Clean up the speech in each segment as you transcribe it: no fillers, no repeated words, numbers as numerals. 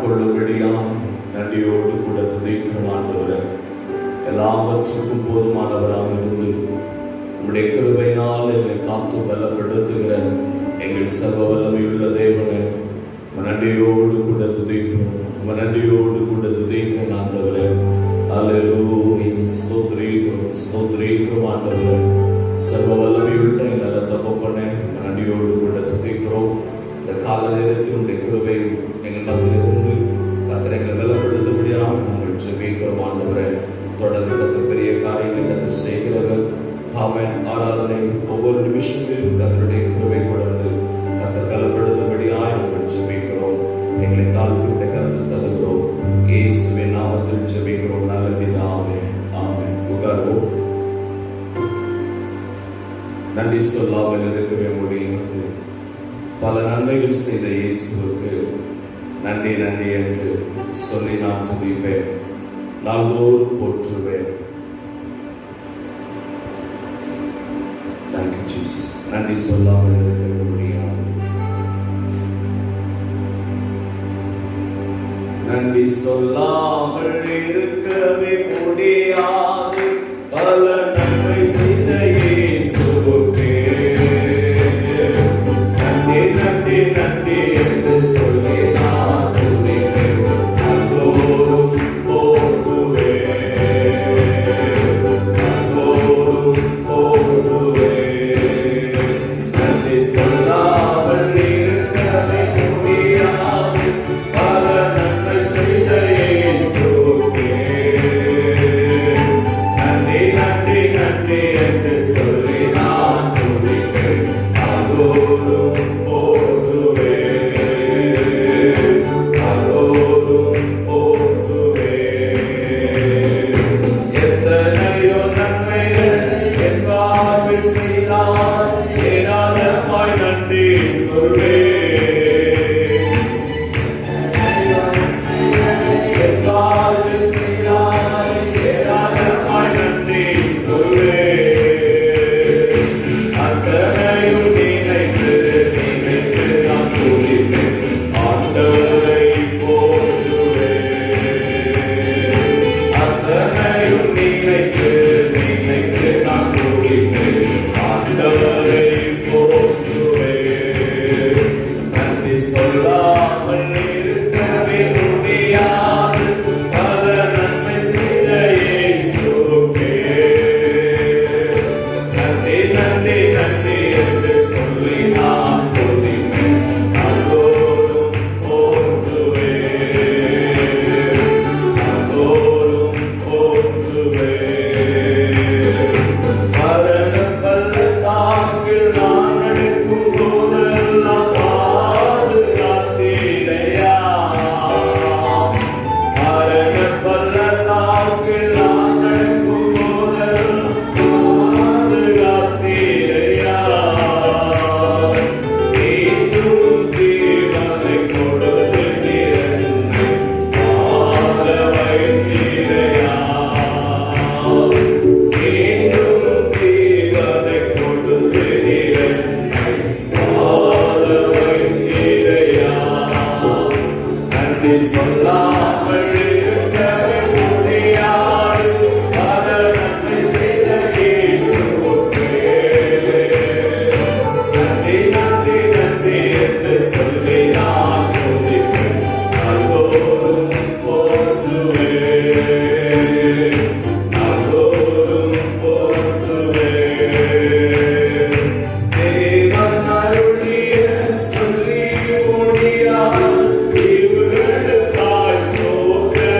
ஆட்கொள்ளும்படியாக நன்றியோடு கூட துதிக்கிறோம் ஆண்டவரே. எல்லாவற்றுக்கும் போதுமானவராக இருந்து உம்முடைய கிருபையினால் எங்களை காத்து பலப்படுத்துகிற எங்கள் சர்வ வல்லமையுள்ள தேவனை நன்றியோடு கூட துதிக்கிறோம். நன்றியோடு கூட துதிக்கிறோம் ஆண்டவரே. அல்லேலூயா. ஸ்தோத்திரிக்கிறோம், ஸ்தோத்திரிக்கிறோம் ஆண்டவரே. சர்வ வல்லமையுள்ள நல்ல தகப்பனே, நன்றியோடு கூட துதிக்கிறோம். இந்த கால நேரத்தில் உடைய கிருபை எங்கள் மத்தியிலிருந்து கர்த்தர் எங்களை பலப்படுத்தும்படியாக நாங்கள் ஜெபிக்கிறோம் ஆண்டவரே. தொடர்ந்து கர்த்தர் பெரிய காரியங்களை கர்த்தர் செய்கிறவர். ஆமென். ஆராதனை ஒவ்வொரு நிமிஷங்களிலும் கர்த்தருடைய கிருபை கொண்டு கர்த்தர் பலப்படுத்தும்படியாக நாங்கள் ஜெபிக்கிறோம். எங்களை தாழ்த்தி உடைய கரத்தில் தருகிறோம். இயேசுவின் நாமத்தில் ஜெபிக்கிறோம் நல்ல பிதாவே. ஆமென். உட்காருவோம். நன்றி சொல்லாமல் இருக்கவே முடியாது. பல நன்மைகள் செய்த இயேசுவுக்கு நன்றி நன்றி என்று சொல்லி நான் துதிப்பேன், நாள்தோறும் போற்றுவேன். Thank you, Jesus. நன்றி சொல்லாமல் இருக்கவே முடியாது. நன்றி சொல்லாமல் இருக்கவே முடியாது. பல நன்மை செய்த இயேசுவுக்கு நன்றி நன்றி நன்றி என்று சொல்லி நான் துதிப்பேன், நாள்தோறும் போற்றுவேன், நாள்தோறும் போற்றுவேன். நன்றி சொல்லாமல் இருக்கவே முடியாது. பல நன்மை செய்த இயேசுவுக்கு நன்றி நன்றி நன்றி என்று சொல்லி நான் துதிப்பேன், நாள்தோறும் போற்றுவேன், நாள்தோறும் போற்றுவேன். எத்தனையோ நன்மைகள் என் வாழ்வில் செய்தார், ஏராளமாய் நன்றி சொல்வேன். என் வாழ்வில் செய்தார், ஏராளமாய் நன்றி சொல்வேன். அத்தனையும் நினைத்து நினைத்து நான் துதிப்பேன், ஆண்டவரை போற்றுவேன். அத்தனையும் நினைத்து நினைத்து நான் துதிப்பேன், ஆண்டவரை போற்றுவேன். நன்றி சொல்லாமல் இருக்கவே முடியாது. பல நன்மை செய்த இயேசுவுக்கு நன்றி நன்றி நன்றி என்று சொல்லி நான் துதிப்பேன், நாள்தோறும் போற்றுவேன், நாள்தோறும் போற்றுவேன். மரண பள்ளத்தாக்கில் நான் நடக்கும் போதெல்லாம் பாதுகாத்தீரையா. மரண பள்ளத்தாக்கில் நான் நடக்கும் போதெல்லாம் பாதுகாத்தீரையா. நீரும் ஜீவனை கொடுத்து நிரந்தரை வாழ வைத்தீரையா. நீரும் ஜீவனை கொடுத்து நிரந்தரை வாழ வைத்தீரையா. நன்றி சொல்லாமல் இருக்கவே முடியாது. பல நன்மை செய்த இயேசுவுக்கு நன்றி நன்றி நன்றி என்று சொல்லி நான் துதிப்பேன், நாள்தோறும் போற்றுவேன், நாள்தோறும் போற்றுவேன். தேவன் அருளிய சொல்லி முடியாது இவர்களுக்காய் ஸ்தோத்திரம்.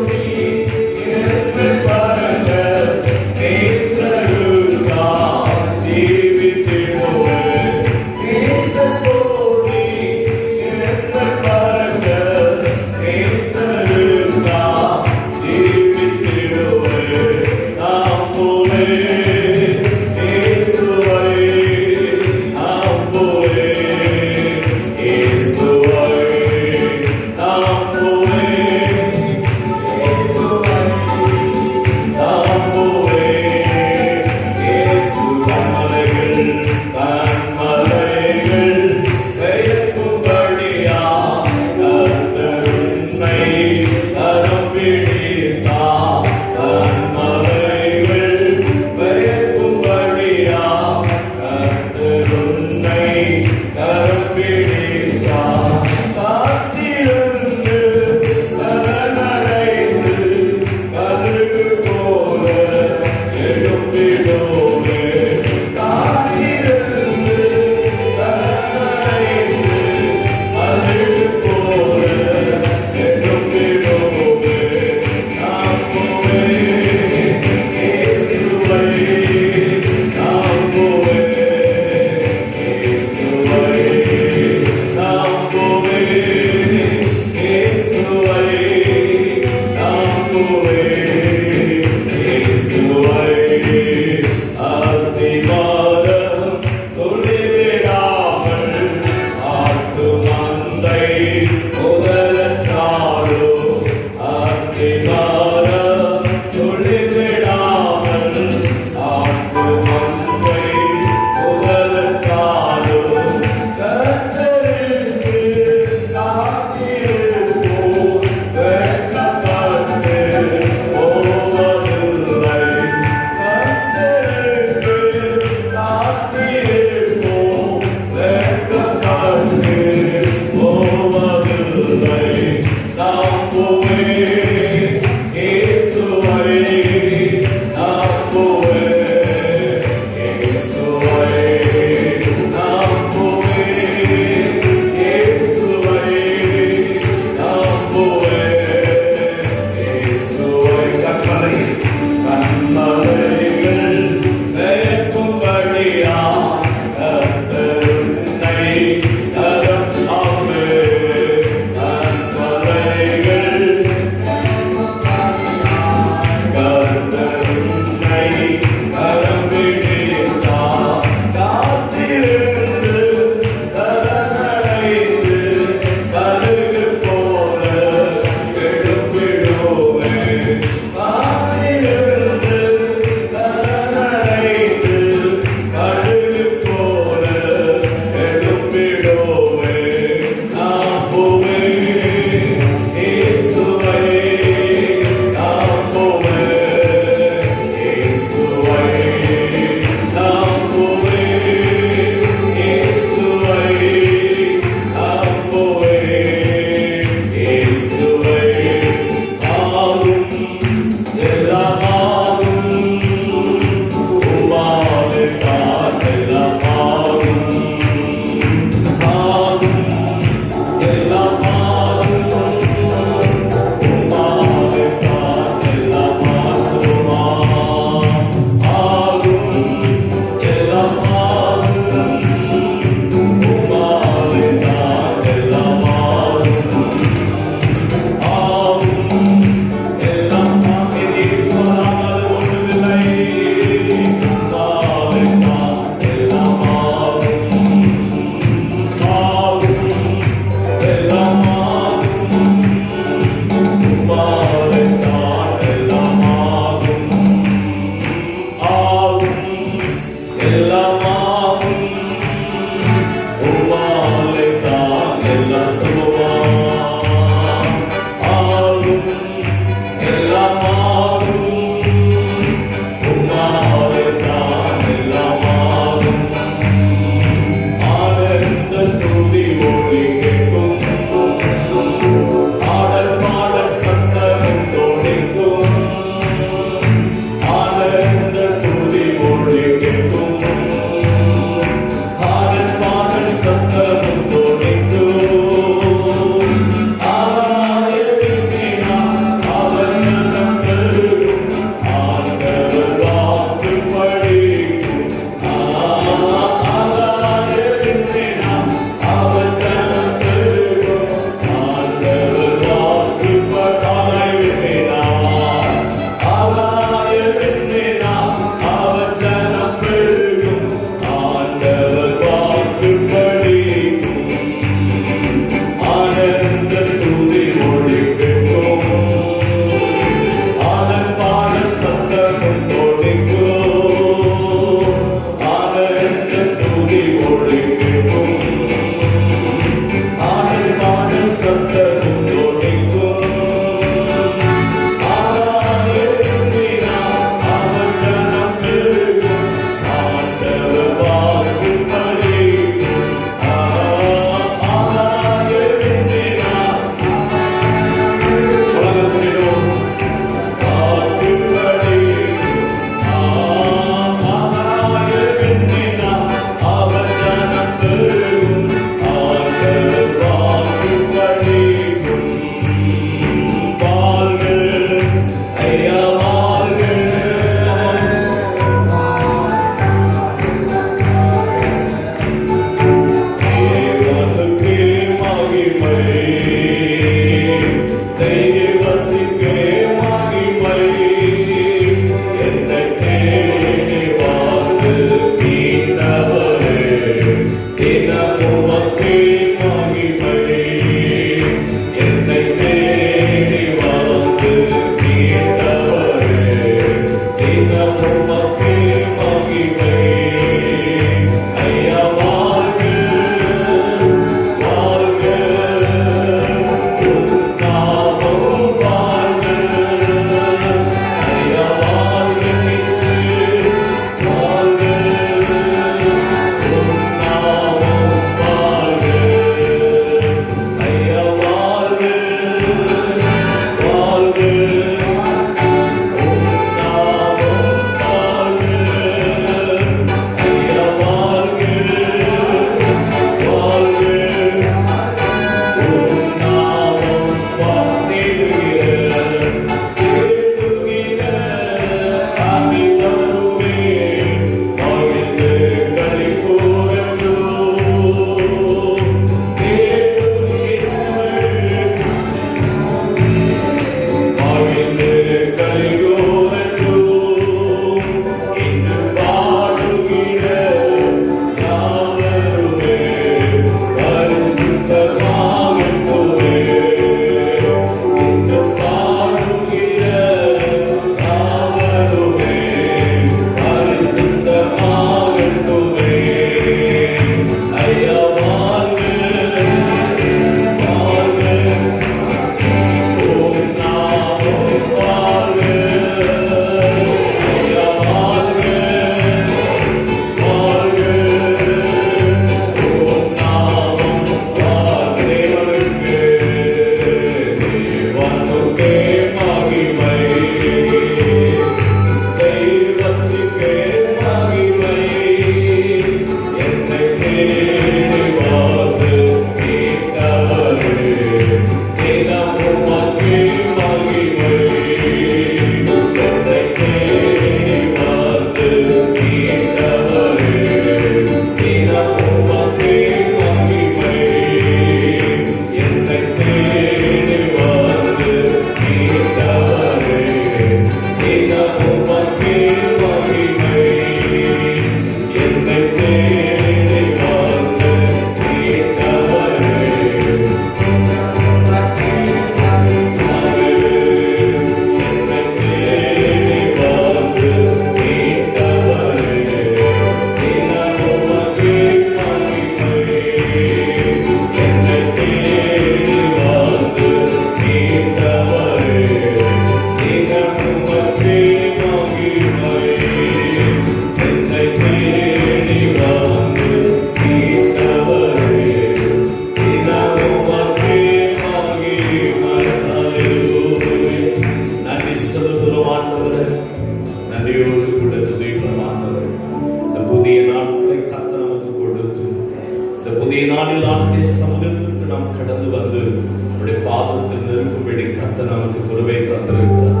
நம்முடைய பாதத்தில் நிற்கும்படி கர்த்தர் நமக்கு கிருபை தந்திருக்கிறார்.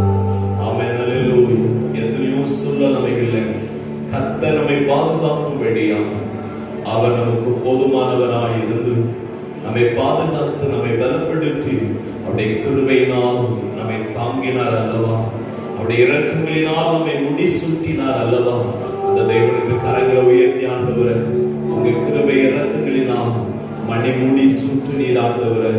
ஆமென், அல்லேலூயா. எத்தனையோ சூழ்நிலைகளிலே கர்த்தர் நம்மை பாதுகாக்கும்படியா அவர் நமக்கு போதுமானவராய் இருந்து நம்மை பாதுகாத்து நம்மை பலப்படுத்தி அவருடைய கிருபையினால் நம்மை தாங்கினார் அல்லவா, அவருடைய இரக்கங்களினால் நம்மை முடிசூட்டினார் அல்லவா. அந்த தேவனுக்கு கரங்களை உயர்த்தி ஆண்டவரே, உங்க கிருபை இரக்கங்களினால் மணிமுடி சூட்டினீர் ஆண்டவரே.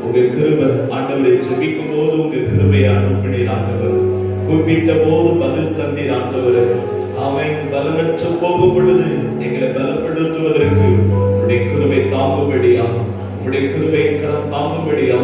உங்க கிருபை ஆண்டவரை செபிக்கும் போது உங்க கிருபையை அனுப்பினீர் ஆண்டவர். கூப்பிட்ட போது பதில் தந்தீர் ஆண்டவரே. அவன் பலனற்று போகும் பொழுது எங்களை பலப்படுத்துவதற்கு உடைய கிருபை தாங்கும்படியா, உடைய கிருபை கரம் தாங்கும்படியா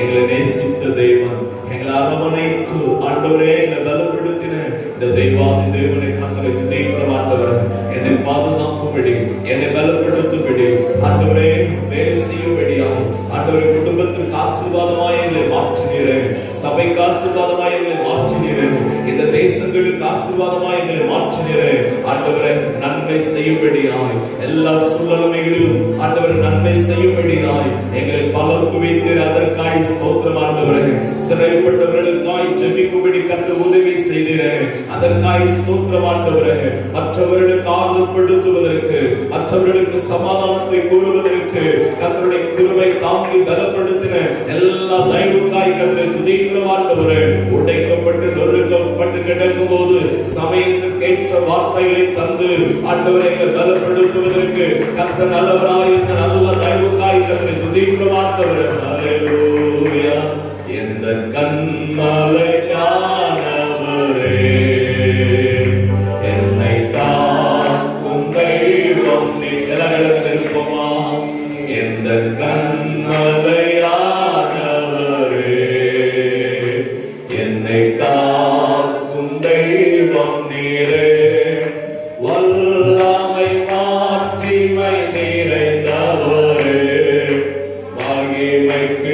எங்களை நேசித்த தேவன், எங்களை அரவணைத்து ஆண்டவரே எங்களை பலப்படுத்தின இந்த தெய்வாதி தேவனை கர்த்தரை துதிக்கிறோம் ஆண்டவரே. என்னை பாதுகாக்கும்படி, என்னை பலப்படுத்தும்படி ஆண்டவரே வேலை செய்யும்படியா ஆண்டவரே குடும்பத்திற்கு ஆசீர்வாதமாய் எங்களை மாற்றினீரே, சபைக்கு ஆசீர்வாதமாய் எங்களை மாற்றினீரே, இந்த தேசங்களுக்கு ஆசீர்வாதமாய் எங்களை மாற்றினீரே ஆண்டவரே. நன்மை செய்யும்படியாய் எல்லா சூழ்நிலைகளிலும் ஆண்டவரே நன்மை செய்யும்படியாய் எங்களை பலக்குவித்தீர். அதற்காய் ஸ்தோத்திரம் ஆண்டவரே. சிறைப்பட்டவர்களுக்காய் ஜெபிக்கும்படி கர்த்தர் உதவி செய்தீரே, அதற்காய் ஸ்தோத்திரம் ஆண்டவரே. மற்றவர்களுக்கு ஆறுதல்படுத்துவதற்கு, மற்றவர்களுக்கு சமாதானத்தை கூறுவதற்கு கர்த்தருடைய கிருபை தாங்கி பலப்படுத்தின எல்லா தயவுக்காய் கர்த்தரை துதிக்கிறோம் ஆண்டவரே. உடைக்கப்பட்டு நொறுக்கப்பட்டு கிடக்கும் போது சமயத்துக்கு ஏற்ற வார்த்தைகளை தந்து ஆண்டவரை எங்களை பலப்படுத்துவதற்கு கர்த்தர் நல்லவராய் இருந்த நல்ல தயவுக்காய் கர்த்தரை துதிக்கிறோம் ஆண்டவரே. அல்லேலூயா. எந்த கண்மலை காணவரே, என்னை காக்கும் தெய்வம் நீ. எல்லாரும் இருப்போமா? எந்த கண்மலையானவரே, என்னை காக்கும் தெய்வம் நீரே. வல்லமை மாட்சிமை நிறைந்தவரே, மகிமைக்கு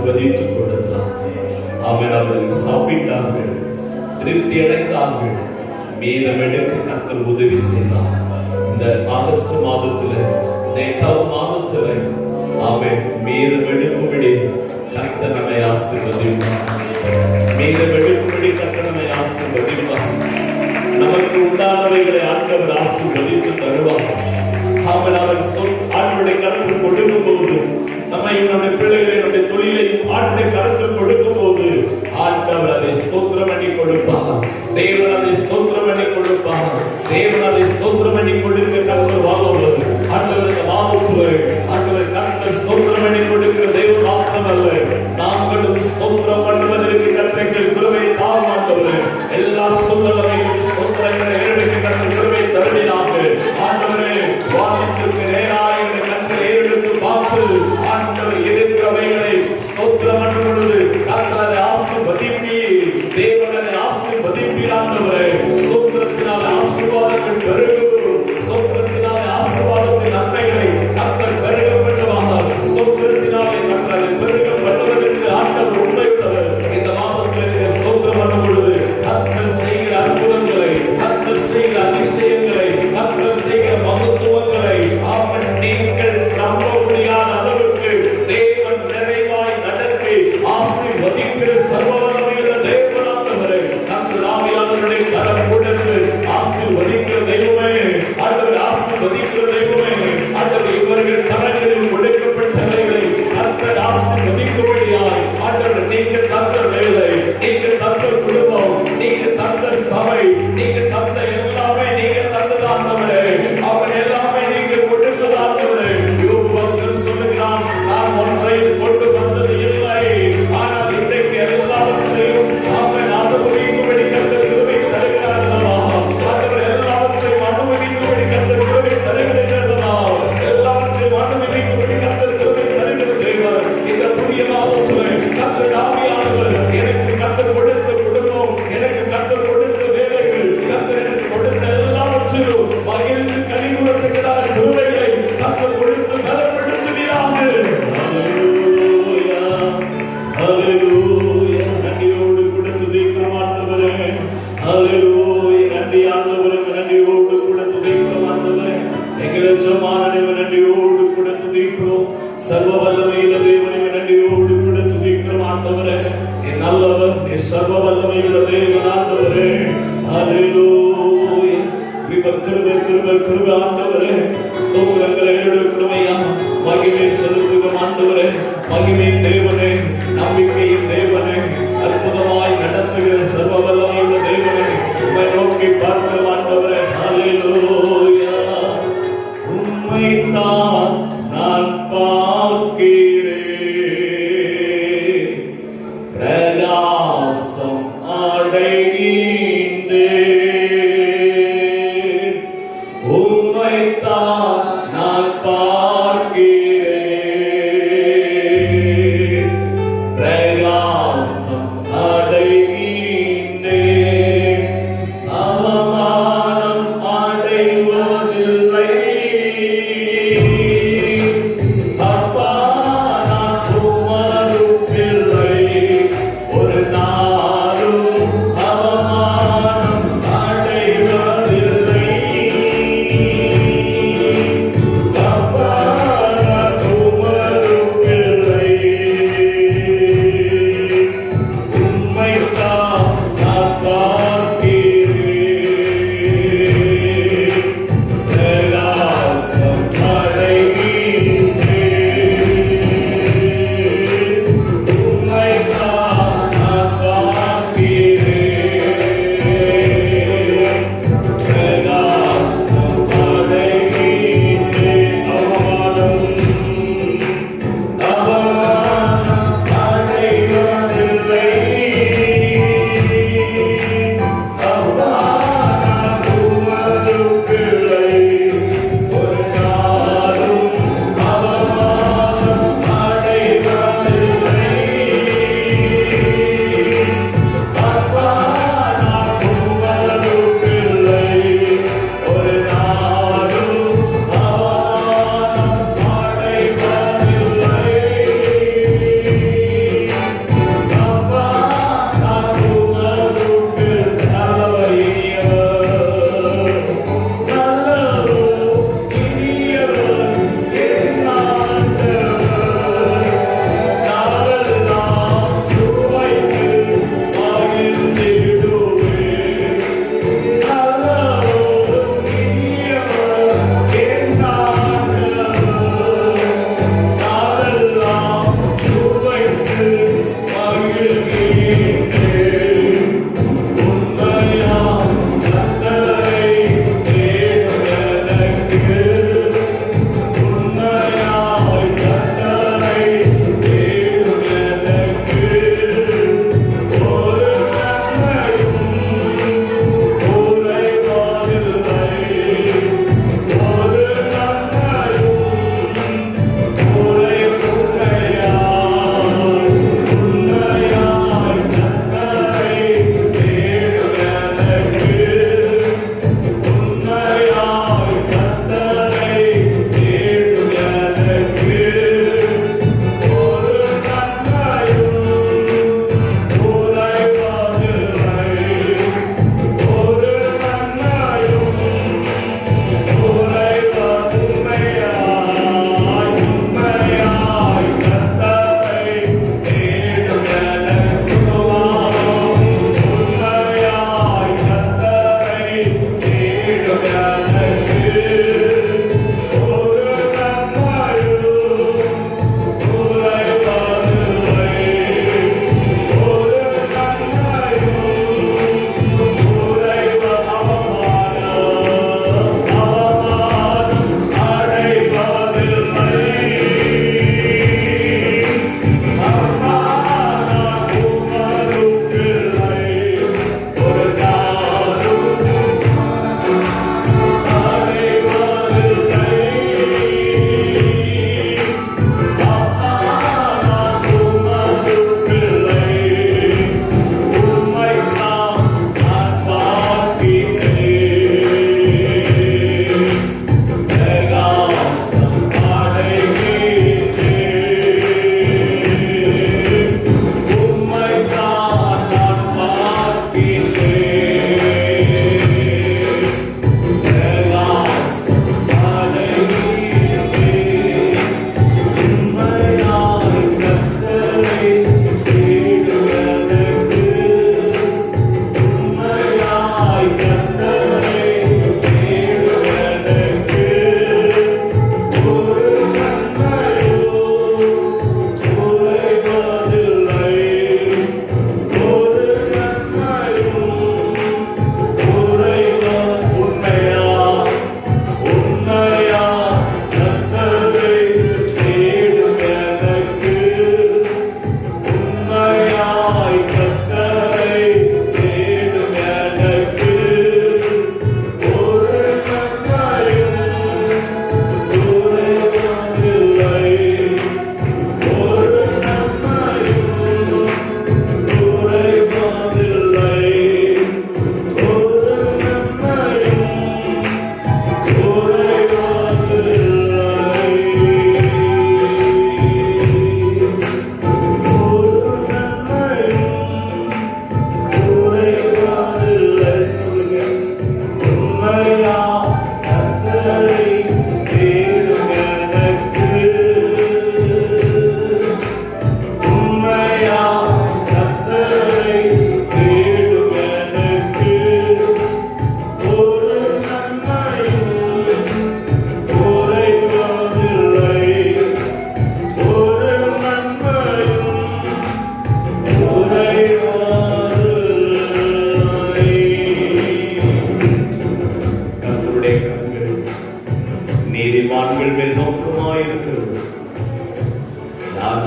ஆசீர்வதித்து கொடுத்தார். அவன் அவர்கள் சாப்பிட்டார்கள், திருப்தி அடைந்தார்கள், மீதம் எடுக்க கர்த்தர் உதவி செய்தார். இந்த ஆகஸ்ட் மாதத்துல, இந்த 8வது மாதத்துல அவன் மீதம் எடுக்கும்படி கர்த்தர் நம்மை ஆசீர்வதிப்பார். மீதம் எடுக்கும்படி கர்த்தர் நம்மை ஆசீர்வதிப்பார். நமக்கு உண்டானவைகளை ஆண்டவர் ஆசீர்வதித்து தருவார். அவன் அவர் ஆண்டவருடைய கரத்தில் கொடுக்கும் போது, நம்மை நம்முடைய பிள்ளைகளை நம்முடைய தொழிலை ஆண்டவருடைய கரத்தில் கொடுக்கும் போது ஆண்டவர் அதை ஸ்தோத்திரம் பண்ணி கொடுப்பார். தேவன் அதை ஸ்தோத்திரம் பண்ணி கொடுப்பார். தேவன் அதை ஸ்தோத்திரம் பண்ணி கொடுக்க கர்த்தர் வாழ்வர். ஆண்டவர் இந்த மாதத்துல ஆண்டவர் கர்த்தர் ஸ்தோத்திரம் பண்ணி கொடுக்கிற தேவன் மாத்திரமல்ல, நாங்களும் ஸ்தோத்திரம் பண்ணுவதற்கு கர்த்தர் கிருபை தாரும். ஆண்டவரே, எல்லா சூழ்நிலைகளிலும் ஸ்தோத்திரங்களை ஏறெடுக்க கர்த்தர் கிருபை தருவீராக. ஆண்டவரே, வானத்திற்கு நேராக எங்கள் கண்களை ஏறெடுத்து பார்த்து ஆண்டவர் எதிர்க்கிறவைகளை ஸ்தோத்திரம் பண்ணும் பொழுது கர்த்தர் அதை ஆசீர்வதிப்பீர். தேவன் அதை ஆசீர்வதிப்பீர். ஆண்டவரே, ஸ்தோத்திரத்தினால ஆசீர்வாதங்கள் பெருகும். ஸ்தோத்திரத்தினால ஆசீர்வாதத்தின் நன்மைகளை கர்த்தர் பெருக பண்ணுவார். ஸ்தோத்திரத்தினாலே கர்த்தர் அதை பெருக பண்ணுவதற்கு ஆண்டவர் உண்மையுள்ளவர். இந்த மாதத்தில் நீங்கள் ஸ்தோத்திரம் பண்ணும் பொழுது கர்த்தர் செய்கிற அற்புதங்களை, கர்த்தர் செய்கிற அதிசயங்களை, கர்த்தர் செய்கிற மகத்துவங்களை அவன் நீங்கள் நம்ப முடியாத அளவுக்கு தேவன் நிறைவாய் நடத்தி ஆசீர்வதிக்கிற சர்வ வல்லமையுள்ள தேவன். ஆண்டவரே, கர்த்தர் ஆவியானவருடைய கரம் கொடுத்து ஆசீர்வதிக்கிற தெய்வமே, ஆண்டவர் ஆசீர்வதிக்கிற தெய்வமே. ஆண்டவர் இவர்கள் கரங்களில் கொடுக்கப்பட்டவைகளை கர்த்தர் ஆசீர்வதிக்கும்படியாய் ஆண்டவர் நீங்க தந்த வேலை, நீங்க தந்த குடும்பம், நீங்க தந்த சபை, நீங்க தந்த எல்லாமே நீங்க தந்தது ஆண்டவரே. அவன் எல்லாமே நீங்க கொடுத்தது ஆண்டவரே. யோபு பக்தன் சொல்லுகிறான், நான் ஒன்றையும் கொண்டு வந்தது இல்லை, ஆனால் இன்றைக்கு எல்லாவற்றையும் அவன் அனுபவிக்கும்படி கர்த்தர் கிருபை தருகிறார் அல்லவா. ஆண்டவர் எல்லாவற்றையும் அனுபவிக்கும்படி கர்த்தர் கிருபை தருகிறேன் அல்லவா. எல்லாவற்றையும் அனுபவிக்கும்படி கர்த்தர் கிருபை தருகிற தேவன். இந்த புதிய மாதத்திலே கர்த்தர் ஆவியானவர் எனக்கு கர்த்தர் கொடுத்த குடும்பம், எனக்கு கர்த்தர் கொடுத்த வேலைகள், கர்த்தர் எனக்கு கொடுத்த எல்லாவற்றிலும் மகிழ்ந்து கலிகூறத்தக்கதான கிருபைகளை கர்த்தர் கொடுத்து பலப்படுத்துவீராக. ஹல்லேலூயா, ஹல்லேலூயா. நன்றியோடு கொடுத்து துதிக்கிறோம் ஆண்டவரே. ஹல்லேலூயா. நன்றி ஆண்டவரே, நன்றியோடு கொடுத்து துதிக்கிறோம் ஆண்டவரே. எங்கள் எஜமானனே, நன்றியோடு கொடுத்து துதிக்கிறோம். சர்வ வல்லமையுள்ள தேவனே, நன்றியோடு கொடுத்து துதிக்கிறோம் ஆண்டவரே. நீ நல்லவர், நீ சர்வ வல்லமையுள்ள தேவன் ஆண்டவரே. ஹல்லேலூயா. கிருபை கிருபை கிருபை ஆண்டவரே. ஸ்தோத்திரங்களை ஏறெடுக்கிறோமையா. மகிமை செலுத்துகிறோம் ஆண்டவரே. மகிமை தேவனே, நம்பிக்கையின் தேவனே, அற்புதமாய் நடத்துகிற சர்வ வல்லமையுள்ள தேவனே, உம்மை நோக்கி பார்க்கிறோம் ஆண்டவரே. ஹல்லேலூயா. உம்மைத்தான் நான் பார்க்கிறேன், பிரகாசம் அடைகின்றேன். உம்மைத்தான் நான் பார்க்கிறேன், பிரகாசம் அடைகின்றேன். அவமானம்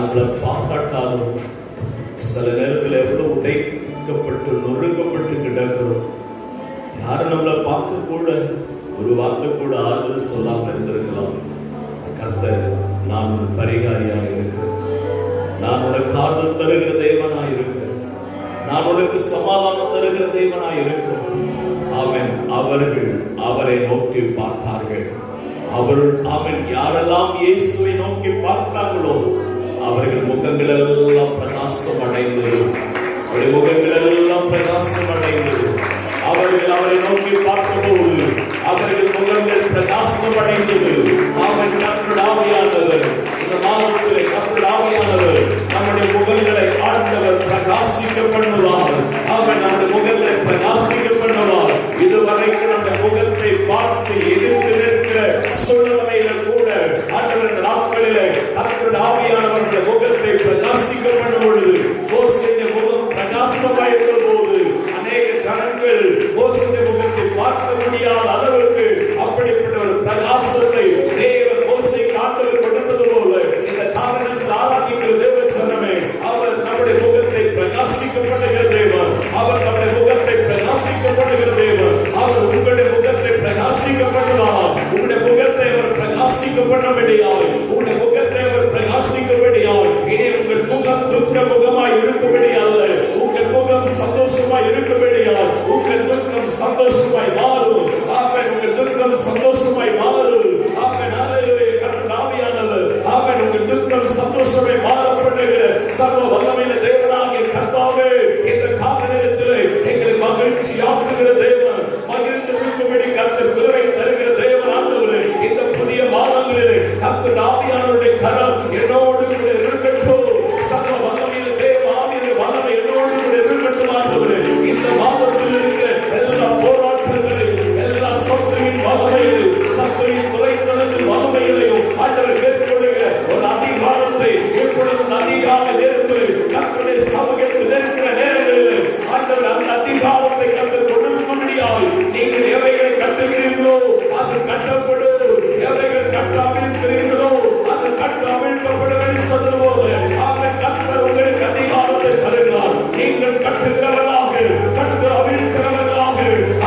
நம்மளை பார்க்காட்டாலும் சில நேரத்தில் எவ்வளவு உடைக்கப்பட்டு நொறுக்கப்பட்டு கிடக்கிறோம். யாரும் நம்மளை பார்க்க கூட ஒரு வார்த்தை கூட ஆறுதல் சொல்லாமல் இருந்திருக்கலாம். கர்த்தர், நான் உன் பரிகாரியாக இருக்கிறேன், நான் உனக்கு ஆறுதல் தருகிற தேவனாய் இருக்கிறேன், நான் உனக்கு சமாதானம் தருகிற தேவனாய் இருக்கிறேன். அவன் அவர்கள் அவரை நோக்கி பார்த்தார்கள். அவன் யாரெல்லாம் இயேசுவை நோக்கி பார்த்தார்களோ அவர்கள் முகங்கள் எல்லாம் பிரகாசம் அடைந்தது. அவருடைய முகங்கள் எல்லாம் பிரகாசம் அடைந்தது. அவர்கள் அவரை நோக்கி பார்த்தபோது அவர்கள் முகங்கள் பிரகாசம் அடைந்தது. அவன் கர்த்தருடைய ஆவியானவர், இந்த மாதத்திலே கர்த்தருடைய ஆவியானவர் நம்முடைய முகங்களை ஆண்டவர் பிரகாசிக்க பண்ணுவார். அவன் நம்முடைய முகங்களை பிரகாசிக்க பண்ணுவார். இதுவரைக்கும் நம்முடைய முகத்தை பார்த்து எதிர்த்து நிற்கிற சூழ்நிலையில கூட ஆண்டவர் இந்த நாட்களிலே கர்த்தருடைய ஆவியானவருடைய முகத்தை பிரகாசிக்க பண்ணும் பொழுது மோசேயின் முகம் பிரகாசமாயிருந்த போது அநேக ஜனங்கள் மோசேயின் முகத்தை பார்க்க முடியாத அளவுக்கு அப்படிப்பட்ட ஒரு பிரகாசத்தை தேவன் மோசேக்கு ஆண்டவர் கொடுத்தது போல இந்த காரணத்தில் ஆராதிக்கிற தேவன் சொன்னமே, அவர் நம்முடைய முகத்தை பிரகாசிக்கப்படுகிற தேவன். அவர் நம்முடைய முகத்தை பிரகாசிக்கப்படுகிற தேவன். அவர் உங்களுடைய முகத்தை பிரகாசிக்கப்படுவார். உங்களுடைய முகத்தை அவர் பிரகாசிக்கப்படபடியாய், உங்களுடைய முகத்தை அவர் பிரகாசிக்கப்படியாய். இனி உங்கள் முகம் துக்க முகமாய் இருக்கும்படி அல்ல, உங்கள் முகம் சந்தோஷமாய் இருக்கும்படியாய். உங்கள் துக்கம் சந்தோஷமாய் மாறும். ஆமென். உங்கள் துக்கம் சந்தோஷமாய் மாறும். ஆமென். ஹல்லேலூயா. கர்த்தர் ஆவியானவர் ஆமென் உங்கள் துக்கம் சந்தோஷமாய் மாறப்படுகிற சர்வ வல்லமையுள்ள தேவனாகிய கர்த்தாவே, இந்த கால நேரத்திலே எங்களை மகிழ்ச்சியாக்குகிற தேவன், மகிழ்ந்து இருக்கும்படி கர்த்தர் கிருபை தருகிற தேவன் ஆண்டவரே, இந்த புதிய மாதங்களிலே கர்த்தர் ஆவியானவருடைய கரம் என்னோடு கூட இருக்கட்டும். சர்வ வல்லமையுள்ள தேவ ஆவியானவருடைய வல்லமை என்னோடு கூட இருக்கட்டும் ஆண்டவரே. இந்த மாதத்தில் இருக்கிற எல்லா போராட்டங்களையும், எல்லா சத்துருவின் வல்லமைகளையும், சத்துருவின் துறைத்தனத்தின் வல்லமைகளையும் ஆண்டவர் மேற்கொள்ளுகிற ஒரு அதிகாரத்தை இப்பொழுது அதிகார நேரத்தில் கர்த்தருடைய சமூகத்தில் இருக்கிற நேரங்களில் ஆண்டவர் அந்த அதிகாரத்தை கர்த்தர் கொடுக்கும்படியாய் நீங்கள் எவைகளை கட்டுகிறீர்களோ அது கட்டப்படும், எவைகள் கட்டாவிருக்கிறீர்களோ அது கட்டாவிழ்க்கப்பட வேண்டும் சொன்னது போல ஆமென். கர்த்தர் உங்களுக்கு அதிகாரத்தை தருகிறார். நீங்கள் கட்டுகிறவர்களாக, கட்டு அவிழ்க்கிறவர்களாக,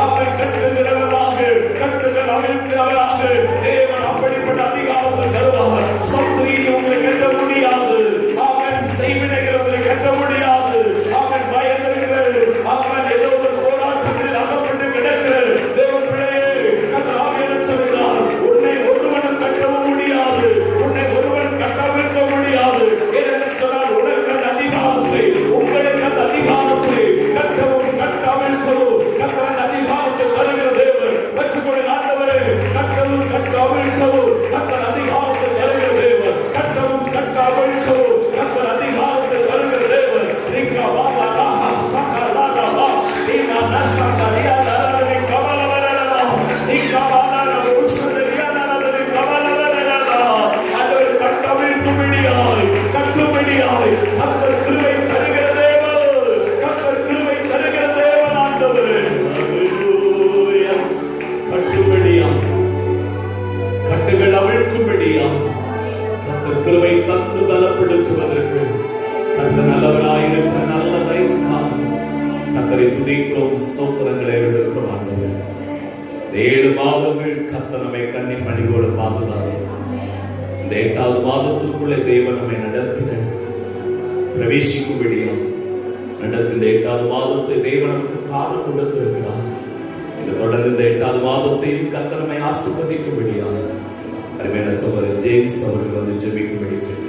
ஆமென், கட்டுகிறவர்களாக, கட்டுகள் அவிழ்க்கிறவர்களாக தேவன் அப்படிப்பட்ட அதிகாரத்தை தருவார். சத்துருவினை உங்களை கட்ட முடியாது. ஆமென். செய்வினைகள் உங்களை கட்ட முடியாது. ஆமென். பயந்திருக்கிறது. ஆமென். ஏதோ ஒரு போராட்டத்தில் அகப்பட்டு கிடக்கிற தேவன் பிள்ளையே கர்த்தர் ஆவியானவர் சொல்கிறார், உன்னை ஒருவனும் கட்டவும் முடியாது, உன்னை ஒருவனும் கட்டவிழ்க்க முடியாது. ஏனென்று சொன்னால் உனக்கு அந்த அதிகாரத்தை, உங்களுக்கு அந்த அதிகாரத்தை கட்டவும் கட்டவிழ்க்கவும் கர்த்தர் அந்த அதிகாரத்தை தருகிற தேவன். வச்சுக்கொண்டு ஆண்டவரே, கட்டவும் கட்டவிழ்க்கவும் கர்த்தர் அதிகாரத்தை தருகிற தேவன். கட்டவும் கட்டவிழ்க்கவும் கர்த்தர் அதிகாரத்தை தருகிற தேவன். ரிங்கா பாபா ராஹா சகா ராஹா இனா நசகா ரியாலரனி கமலவரலா ரிங்கா பாலான உஷ்ணரியாலரனி கமலவரலா. ஆண்டவர் கட்டவிழ்க்கும்படியாய், கட்டும்படியாய் கர்த்தர் கிருபை தருகிற தேவன். கர்த்தர் கிருபை தருகிற தேவன் ஆண்டவரே. ஹல்லேலூயா. கட்டும்படியாய், கட்டுகள் அவிழ்க்கும்படியாய் கர்த்தர் கிருபை தந்து பலப்படுத்துவதற்கு கர்த்தர் நல்லவராயிருக்கிற நல்ல தயவுக்காக கர்த்தரை துதிக்கிறோம், ஸ்தோத்திரங்களை எடுக்கிறோம் ஆண்டவரே. 7 மாதங்கள் கர்த்தர் நம்மை கண்ணி மணிகோடு பாதுகாத்து இந்த 8வது மாதத்திற்குள்ளே தேவன் நம்மை நடத்தின பிரவேசிக்கும்படியாம் நடத்தி இந்த 8வது மாதத்தை தேவன் நமக்கு காலம் கொடுத்திருக்கிறார். இந்த தொடர்ந்து இந்த 8வது மாதத்தையும் கர்த்தர் நம்மை ஆசீர்வதிக்கும்படியாம் அருமையான சகோதரர் ஜேம்ஸ் அவர்கள் வந்து ஜெபிக்கும்படி கேட்கிறேன்.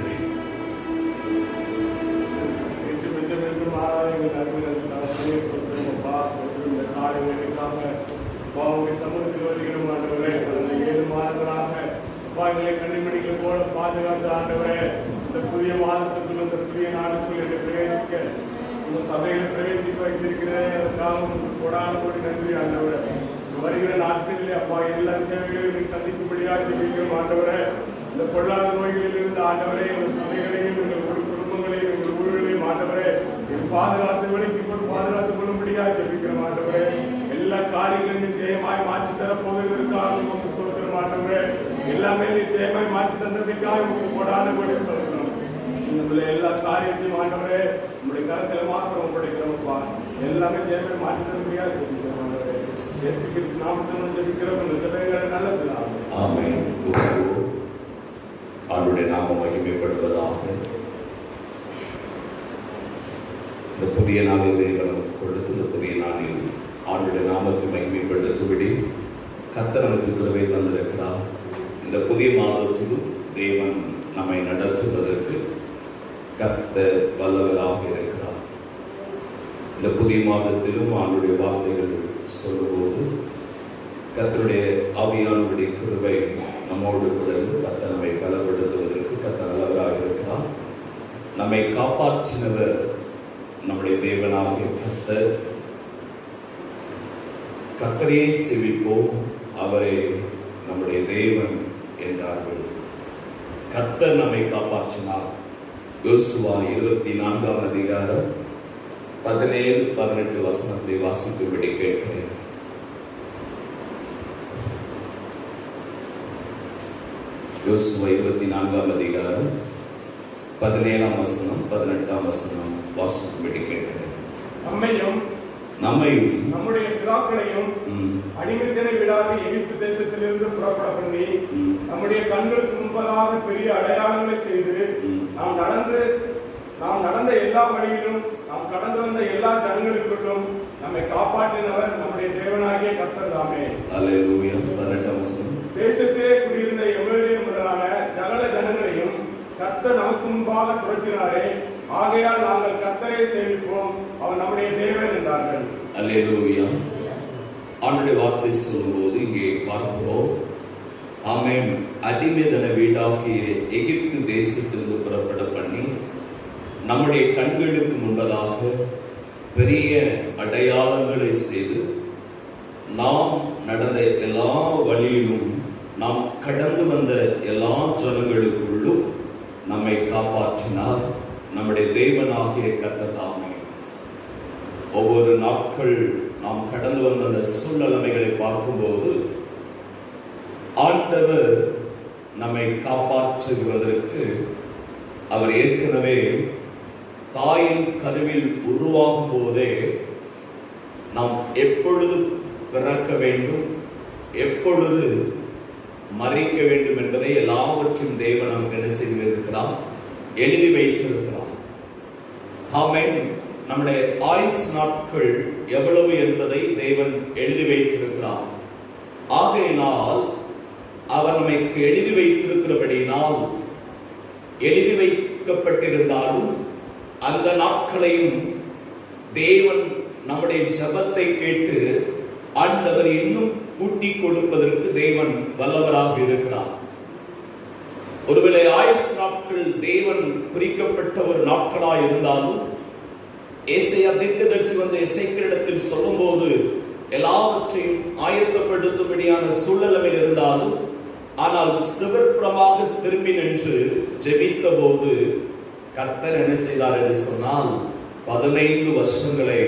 சமூகத்தில் வருகிறோம் ஆண்டவரே. 7 மாதங்களாக வாய்களை கண்ணிமணிகளை போல பாதுகாத்து ஆண்டவரே, இந்த புதிய மாதத்துக்குள், இந்த புதிய நாளுக்குள் இதை பிரவேசிக்க உங்கள் சபைகளை பிரவேசிக்க வைத்திருக்கிறேன். அதற்காக கொடான கோடி நன்றி ஆண்டவரே. வருகிற நாட்களிலே அப்பா எல்லா தேவைகளையும் சந்திக்கும்படியாக ஜெபிக்கிறோம் ஆண்டவரே. இந்த பொல்லாத நோய்களில் இருந்து ஆண்டவரே உங்கள் சபைகளையும் உங்கள் குடும்பங்களையும் உங்கள் ஊர்களையும் ஆண்டவரே பாதுகாத்து வழிக்கு போட்டு பாதுகாத்துக் கொள்ளும்படியாக ஜெபிக்கிறோம் ஆண்டவரே. எல்லா காரியங்களையும் ஜெயமாய் மாற்றி தரப்போவதற்காக உங்களுக்கு சொல்கிறோம் ஆண்டவரே. எல்லாமே ஜெயமாய் மாற்றி தந்ததற்காக உங்களுக்கு கொடான கோடி சொல்கிறோம். நம்மள எல்லா காரியத்தையும் ஆண்டவரே உங்களுடைய கரத்துல மாத்திரம் ஒப்படைக்கிறோம்ப்பா. எல்லாமே தேவை மாற்றி தர முடியாது சொல்லிக்கிறோம் ஆண்டவரே. இயேசு கிறிஸ்து நாமத்தில் ஜெபிக்கிறோம் இந்த ஜெபங்கள் நல்ல பிதாவே. ஆமென். ஆண்டவருடைய நாமம் மகிமைப்படுவதாக. இந்த புதிய நாளில் தேவன் நமக்கு கொடுத்து இந்த புதிய நாளில் ஆண்டவருடைய நாமத்தை மகிமைப்படுத்தும்படி கர்த்தர் நமக்கு கிருபை தந்திருக்கிறார். இந்த புதிய மாதத்திலும் தேவன் நம்மை நடத்துவதற்கு கர்த்தர் வல்லவராக இருக்கிறார். இந்த புதிய மாதத்திலும் ஆண்டவருடைய வார்த்தைகள் சொல்லும்போது கர்த்தருடைய ஆவியானவருடைய கிருபை நம்மோடு கூட கர்த்தர் நம்மை பலப்படுத்துவதற்கு கர்த்தர் நல்லவராக இருக்கிறார். நம்மை காப்பாற்றினவர் நம்முடைய தேவனாகிய கர்த்தர். கர்த்தரையே சேவிப்போம், அவரே நம்முடைய தேவன் என்றார்கள். கர்த்தர் நம்மை காப்பாற்றினார். யோசுவா 24ஆம் அதிகாரம் 17-18 வசனத்தை வாசிக்கும்படி கேட்கிறேன். யோசுவா 24ஆம் அதிகாரம் 17ஆம் வசனம் 18ஆம் வசனம் வாசிக்கும்படி கேட்கிறேன். நம்மையும் நம்முடைய பிதாக்களையும் அடிமைத்தனை விடாது எகிப்து தேசத்திலிருந்து புறப்பட பண்ணி நம்முடைய கண்களுக்கு முன்பதாக பெரிய அடையாளங்களை செய்து நாம் நடந்த எல்லா வழியிலும் நாம் கடந்து வந்த எல்லா ஜனங்களுக்குள்ளும் நம்மை காப்பாற்றினவர் நம்முடைய தேவனாகிய கர்த்தர் தாமே. அல்லேலூயா. 18ஆம் வசனம். தேசத்திலே குடியிருந்த எமோரியர் முதலான சகல ஜனங்களையும் கர்த்தர் நமக்கு முன்பாக துரத்தினாரே, ஆகையால் நாங்கள் கர்த்தரை சேவிப்போம், அவர் நம்முடைய தேவன் என்றார்கள். அல்லேலூயா. ஆண்டவருடைய வார்த்தை சொல்லும்போது இங்கே பார்க்கிறோம், ஆமென், அடிமைதன வீடாகிய எகிப்து தேசத்திலிருந்து புறப்பட பண்ணி நம்முடைய கண்களுக்கு முன்பதாக பெரிய அடையாளங்களை செய்து நாம் நடந்த எல்லா வழியிலும் நாம் கடந்து வந்த எல்லா ஜனங்களுக்குள்ளும் நம்மை காப்பாற்றினார் நம்முடைய தேவனாகிய கர்த்தர் தாமே. ஒவ்வொரு நாட்கள் நாம் கடந்து வந்த அந்த சூழ்நிலைமைகளை பார்க்கும்போது ஆண்டவர் நம்மை காப்பாற்றுவதற்கு அவர் ஏற்கனவே தாயின் கருவில் உருவாகும் போதே நாம் எப்பொழுது பிறக்க வேண்டும், எப்பொழுது மறிக்க வேண்டும் என்பதை எல்லாவற்றையும் தேவன் நமக்கு என்ன செய்திருக்கிறார், எழுதி வைத்திருக்கிறார். ஆமென். நம்முடைய ஆயுஸ் நாட்கள் எவ்வளவு என்பதை தேவன் எழுதி வைத்திருக்கிறார். ஆகையினால் அவர் நமக்கு எழுதி வைத்திருக்கிறபடியினால் எழுதி வைக்கப்பட்டிருந்தாலும் அந்த நாட்களையும் தேவன் நம்முடைய ஜெபத்தை கேட்டு ஆண்டவர் இன்னும் கூட்டி கொடுப்பதற்கு தேவன் வல்லவராக இருக்கிறார். ஒருவேளை ஆயுஸ் நாட்கள் தேவன் குறிக்கப்பட்ட ஒரு நாட்களாய் இருந்தாலும் ஏசாயா தீர்க்கதரிசி வந்து எசேக்கியேலிடத்தில் சொல்லும்போது எல்லாவற்றையும் ஆயத்தப்படுத்தும்படியான சூழ்நிலையில் இருந்தாலும், ஆனால் சிவப்புறமாக திரும்பி நின்று ஜெபித்த போது கர்த்தர் என்ன செய்தார் என்று சொன்னால் 15 வருஷங்களை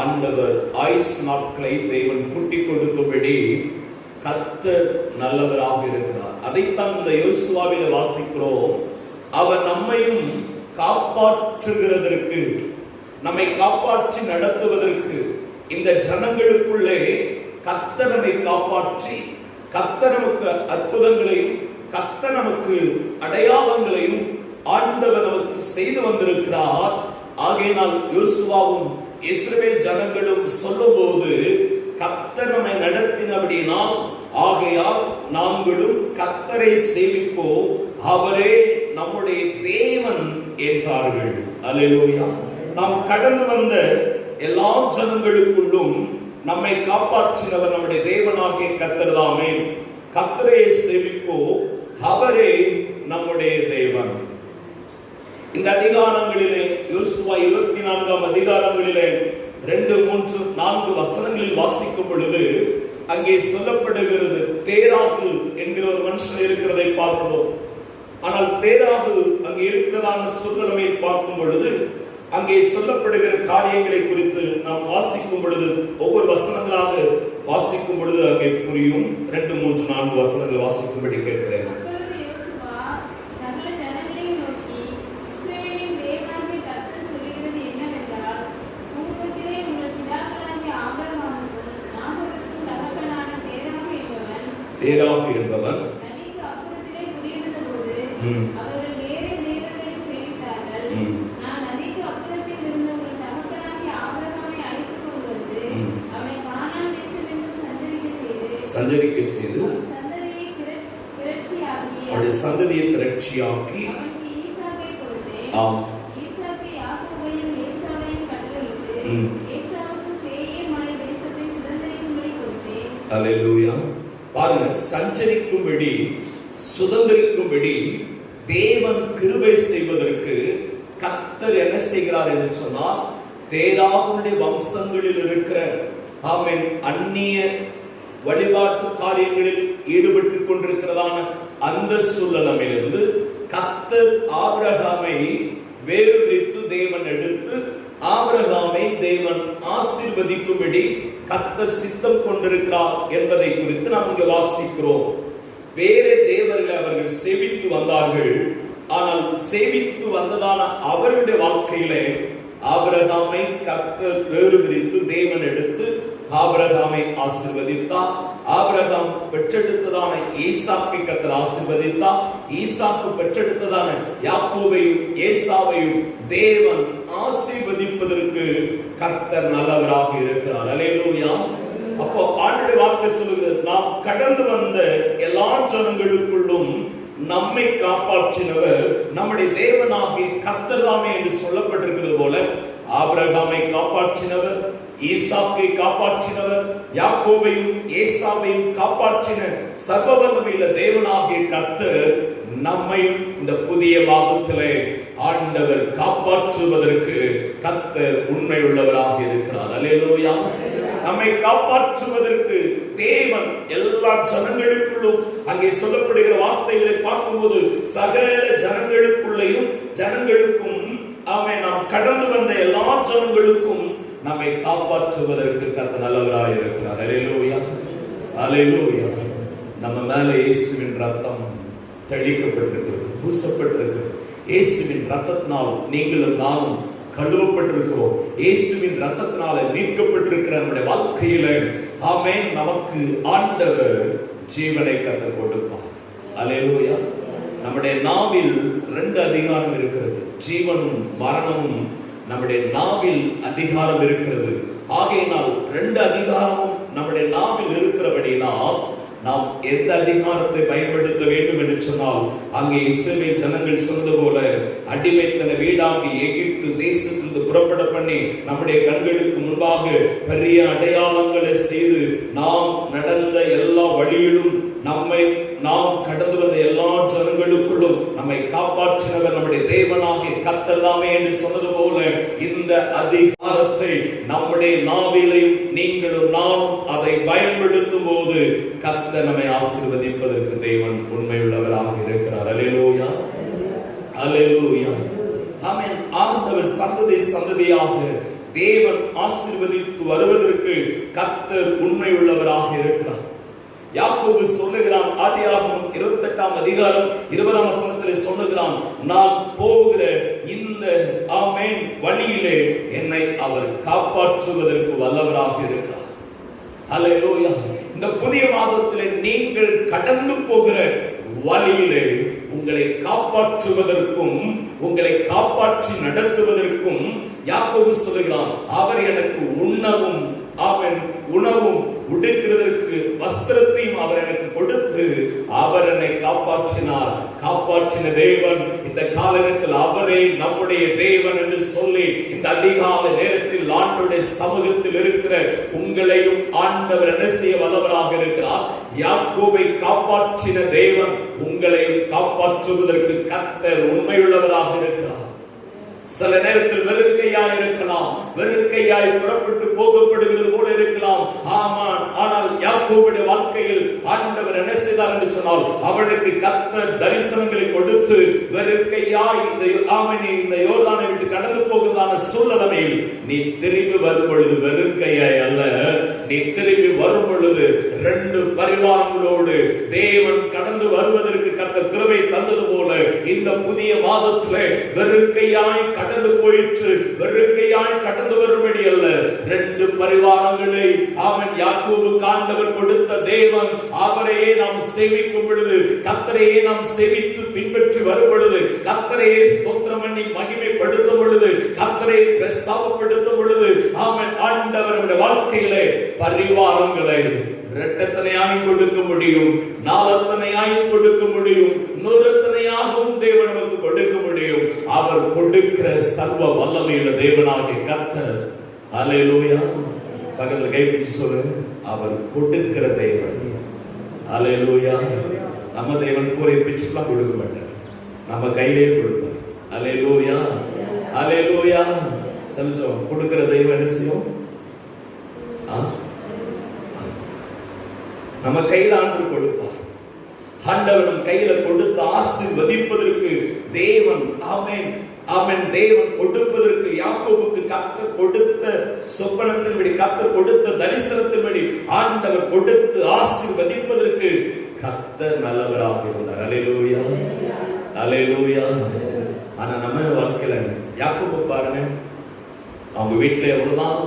ஆண்டவர் ஆயுஸ் நாட்களை தேவன் கூட்டி கொடுக்கும்படி கர்த்தர் நல்லவராக இருக்கிறார். அதைத்தான் இந்த யோசுவாவிலே வாசிக்கிறோம். அவர் நம்மையும் காப்பாற்றுகிறதற்கு, நம்மை காப்பாற்றி நடத்துவதற்கு, இந்த ஜனங்களுக்குள்ளே கர்த்தர் நம்மை காப்பாற்றி கர்த்தர் நமக்கு அற்புதங்களையும் கர்த்தர் நமக்கு அடையாளங்களையும் ஆண்டவர் நமக்கு செய்து வந்திருக்கிறார். ஆகையினால் யோசுவாவும் இஸ்ரவேல் ஜனங்களும் சொல்லும்போது கர்த்தர் நம்மை நடத்தினபடியினால் ஆகையால் நாங்களும் கர்த்தரை சேவிப்போம், அவரே நம்முடைய தேவன் என்றார்கள். அல்லேலூயா. நாம் கடந்து வந்த எல்லா ஜனங்களுக்குள்ளும் நம்மை காப்பாற்றினவர் நம்முடைய தேவனாகிய கர்த்தர் தாமே. கர்த்தரை சேவிப்போம், அவரே நம்முடைய தேவன். இந்த அதிகாரங்களிலே யோசுவா 24ஆம் அதிகாரங்களிலே 2, 3, 4 வசனங்களில் வாசிக்கும் பொழுது அங்கே சொல்லப்படுகிறது தேராகு என்கிற ஒரு மனுஷன் இருக்கிறதை பார்க்கிறோம். ஆனால் தேராகு அங்கே இருக்கிறதான சூழ்நிலையை பார்க்கும் பொழுது அங்கே சொல்லப்படுகிற காரியங்களை குறித்து நாம் வாசிக்கும் பொழுது ஒவ்வொரு வசனங்களாக வாசிக்கும் பொழுது அங்கே புரியும். 2, 3, 4 வசனங்கள் வாசிக்கும்படி கேட்கிறேன். தேராகு என்பவன் நதிக்கு அப்புறத்திலே குடியிருந்தபோது அவர்கள் வேறு தேவர்களை சேவித்தார்கள். நான் நதிக்கு அப்புறத்தில் இருந்த உங்கள் தகப்பனாகிய ஆபிரகாமை அழைத்துக் கொண்டு வந்து அவனை கானான் தேசமெங்கும் சஞ்சரிக்க செய்து அவருடைய சந்ததியை திரட்சியாக்கி அவனுக்கு ஈசாக்கை கொடுத்தேன். ஈசாக்கு யாக்கோபையும் ஏசாவையும் கட்டளையிட்டு ஏசாவுக்கு சேயீர் மலை தேசத்தை சுதந்தரிக்கும்படி கொடுத்தேன். அல்லேலூயா. பாருங்க, சஞ்சரிக்கும்படி சுதந்தரிக்கும்படி தேவன் கிருபை செய்வதற்கு கர்த்தர் என்ன செய்கிறார் என்று சொன்னால், தேராகுடைய வம்சங்களில் இருக்கிற அந்நிய வழிபாட்டு காரியங்களில் ஈடுபட்டுக் கொண்டிருக்கிறதான அந்த சூழ்நிலையிலிருந்து கர்த்தர் ஆபிரகாமை வேறு பிரித்து தேவன் எடுத்து ஆபிரகாமை தேவன் ஆசீர்வதிக்கும்படி கர்த்தர் சித்தம் கொண்டிருக்கிறார் என்பதை குறித்து நாம் இங்கு வாசிக்கிறோம். வேறு தேவர்களை அவர்கள் சேவித்து வந்தார்கள். ஆனால் சேவித்து வந்ததான அவர்களுடைய வாழ்க்கையிலே ஆபிரகாமை கர்த்தர் வேறு பிரித்து தேவன் எடுத்து ஆபிரகாமை ஆசீர்வதித்தார். ஆபிரகாம் பெற்றெடுத்ததான ஈசாக்கை கர்த்தர் ஆசீர்வதித்தார். ஈசாக்கு பெற்றெடுத்ததான யாக்கோபையும் ஏசாவையும் தேவன் ஆசீர்வதிப்பதற்கு கர்த்தர் நல்லவராக இருக்கிறார். அல்லேலூயா. அப்போ ஆண்டவருடைய வார்த்தை சொல்லுகிறது, நாம் கடந்து வந்த எல்லா ஜனங்களுக்குள்ளும் நம்மை காப்பாற்றினவர் நம்முடைய தேவனாகிய கர்த்தர் தாமே என்று சொல்லப்பட்டிருக்கிறது போல, ஆபிரகாமை காப்பாற்றினவர், ஈசாக்கை காப்பாற்றினவர், யாக்கோபையும் ஏசாவையும் காப்பாற்றின சர்வவல்லமையுள்ள தேவனாகிய கர்த்தர் நம்மையும் இந்த புதிய மாதத்திலே ஆண்டவர் காப்பாற்றுவதற்கு கர்த்தர் உண்மை உள்ளவராக இருக்கிறார். அல்லேலூயா. நம்மை காப்பாற்றுவதற்கு தேவன் எல்லா ஜனங்களுக்குள்ளும், அங்கே சொல்லப்படுகிற வார்த்தைகளை பார்க்கும்போது சகல ஜனங்களுக்குள்ளேயும் ஜனங்களுக்கும் நாம் கடந்து வந்த எல்லா ஜனங்களுக்கும் நம்மை காப்பாற்றுவதற்கு கர்த்தர் நல்லவராக இருக்கிறார். அல்லேலூயா. அல்லேலூயா. நம்ம மேல இயேசுவின் ரத்தம் தெளிக்கப்பட்டிருக்கிறது, பூசப்பட்டிருக்கிறது. இயேசுவின் ரத்தத்தினால் நீங்களும் நானும் கழுவப்பட்டிருக்கிறோம். இயேசுவின் ரத்தத்தினால மீட்கப்பட்டிருக்கிற நம்முடைய வாழ்க்கையில ஆமென், நமக்கு ஆண்டவர் ஜீவனை கர்த்தர் கொடுப்பார். அல்லேலூயா. நம்முடைய நாவில் 2 அதிகாரம் இருக்கிறது. ஜீவனும் மரணமும் நம்முடைய நாவில் அதிகாரம் இருக்கிறது. ஆகையினால் 2 அதிகாரமும் நம்முடைய நாவில் இருக்கிறபடினால் நாம் எந்த அதிகாரத்தை பயன்படுத்த வேண்டும் என்று சொன்னால், அங்கே இஸ்ரவேல் ஜனங்கள் சொன்னது போல அடிமைத்தன வீடாகி எகிப்து தேசத்திலிருந்து புறப்பட பண்ணி நம்முடைய கண்களுக்கு முன்பாக பெரிய அடையாளங்களை செய்து நாம் நடந்த எல்லா வழியிலும் நாம் கடந்து வந்த எல்லா ஜனங்களுக்குள்ளும் நம்மை காப்பாற்றினவர் நம்முடைய தேவனாகிய கர்த்தர் தாமே என்று சொன்னது போல, இந்த அதிகாரத்தை நம்முடைய நாவிலையும் நீங்களும் நானும் அதை பயன்படுத்தும் போது கர்த்தர் நம்மை ஆசீர்வதிப்பதற்கு தேவன் உண்மையுள்ளவராக இருக்கிறார். அல்லேலூயா. அல்லேலூயா. ஆமென். ஆண்டவர் சந்ததி சந்ததியாக தேவன் ஆசீர்வதித்து வருவதற்கு கர்த்தர் உண்மையுள்ளவராக இருக்கிறார். யாக்கோபு சொல்லுகிறான், ஆதியாகமம் 28ஆம் அதிகாரம் 20ஆம் வசனத்திலே சொல்லுகிறான், நான் போகிற இந்த ஆமென் வழியிலே என்னை அவர் காப்பாற்றுவதற்கு வல்லவராக இருக்கிறார். அல்லேலூயா. இந்த புதிய மாதத்திலே நீங்கள் கடந்து போகிற வழியிலே உங்களை காப்பாற்றுவதற்கும் உங்களை காப்பாற்றி நடத்துவதற்கும் யாக்கோபு சொல்லுகிறான், அவர் எனக்கு உண்ணவும் அவன் உணவும் உடுக்கிறதற்கு வஸ்திரத்தையும் அவர் எனக்கு கொடுத்து அவர் என்னை காப்பாற்றினார். காப்பாற்றின தேவன் இந்த காலத்தில் அவரே நம்முடைய தேவன் என்று சொல்லி இந்த அதிகாலை நேரத்தில் ஆண்டவருடைய சமூகத்தில் இருக்கிற உங்களையும் ஆண்டவர் என்ன செய்ய வல்லவராக இருக்கிறார். யாக்கோபை காப்பாற்றின தேவன் உங்களையும் காப்பாற்றுவதற்கு கர்த்தர் உண்மையுள்ளவராக இருக்கிறார். சில நேரத்தில் வெறுக்கையாய் இருக்கலாம், வெறுக்கையாய் புறப்பட்டு போகப்படுகிறது போல இருக்கலாம். ஆமாம், ஆனால் யாக்கோபுடைய வாழ்க்கையில் ஆண்டவர் என்ன செய்தார் என்று சொன்னால், அவளுக்கு கர்த்தர் தரிசனங்களை கொடுத்து வெறுக்கையாய் இந்த யோர்தானை விட்டு கடந்து போகிறதான சூழ்நிலையில் நீ திரும்பி வரும் பொழுது வெறுக்கையாய் அல்ல, நீ திரும்பி வரும் பொழுது 2 பரிவாரங்களோடு தேவன் கடந்து வருவதற்கு கர்த்தர் கிருபை தந்தது போல இந்த புதிய மாதத்திலே வெறுக்கையாய் கடந்து போயிற்று. வெறுக்கையாய் கடந்து வரும்படி அல்ல, 2 பரிவாரங்களை அவன் யாக்கோபுக்கு ஆண்டவர் கொடுத்த தேவன், அவரையே நாம் சேவிக்கும் பொழுது, கர்த்தரையே நாம் சேவித்து பின்பற்றி வரும் பொழுது, கர்த்தரையே ஸ்தோத்திரம் பண்ணி மகிமைப்படுத்தும் பொழுது, கர்த்தரை பிரஸ்தாபப்படுத்தும் பொழுது, அவன் ஆண்டவருடைய வாழ்க்கையிலே பரிவாரங்களை இரட்டத்தனையாய் கொடுக்க முடியும், 4 கொடுக்க முடியும், 100 தேவன் நமக்கு கொடுக்க முடியும். அவர் கொடுக்கிற சர்வ வல்லமையுள்ள தேவனாகிய கர்த்தர். ஹல்லேலூயா. பக்கத்துல கைப்பிடிச்சு சொல்லுங்க, அவர் கொடுக்கிற தேவன். ஹல்லேலூயா. நம்ம தேவன் கூரை பிச்சுக்கெல்லாம் கொடுக்க மாட்டார், நம்ம கையிலே கொடுப்பார். ஹல்லேலூயா, ஹல்லேலூயா. சொல்லுச்சோம், கொடுக்கிற தெய்வம் என்ன செய்யும்? நம்ம கையில ஆண்டு கொடுப்பார். ஆண்டவர் நம் கையில கொடுத்து ஆசீர்வதிப்பதற்கு தேவன், ஆமென் ஆமென், தேவன் கொடுப்பதற்கு யாக்கோபுக்கு கர்த்தர் கொடுத்த சொப்பனத்தின்படி, கர்த்தர் கொடுத்த தரிசனத்தின்படி ஆண்டவர் கொடுத்து ஆசீர்வதிப்பதற்கு கர்த்தர் நல்லவராக இருந்தார். அல்லேலூயா, அல்லேலூயா. ஆனா நம்ம வாழ்க்கையில யாக்கோபு பாருங்க, அவங்க வீட்டுல எவ்வளவுதான்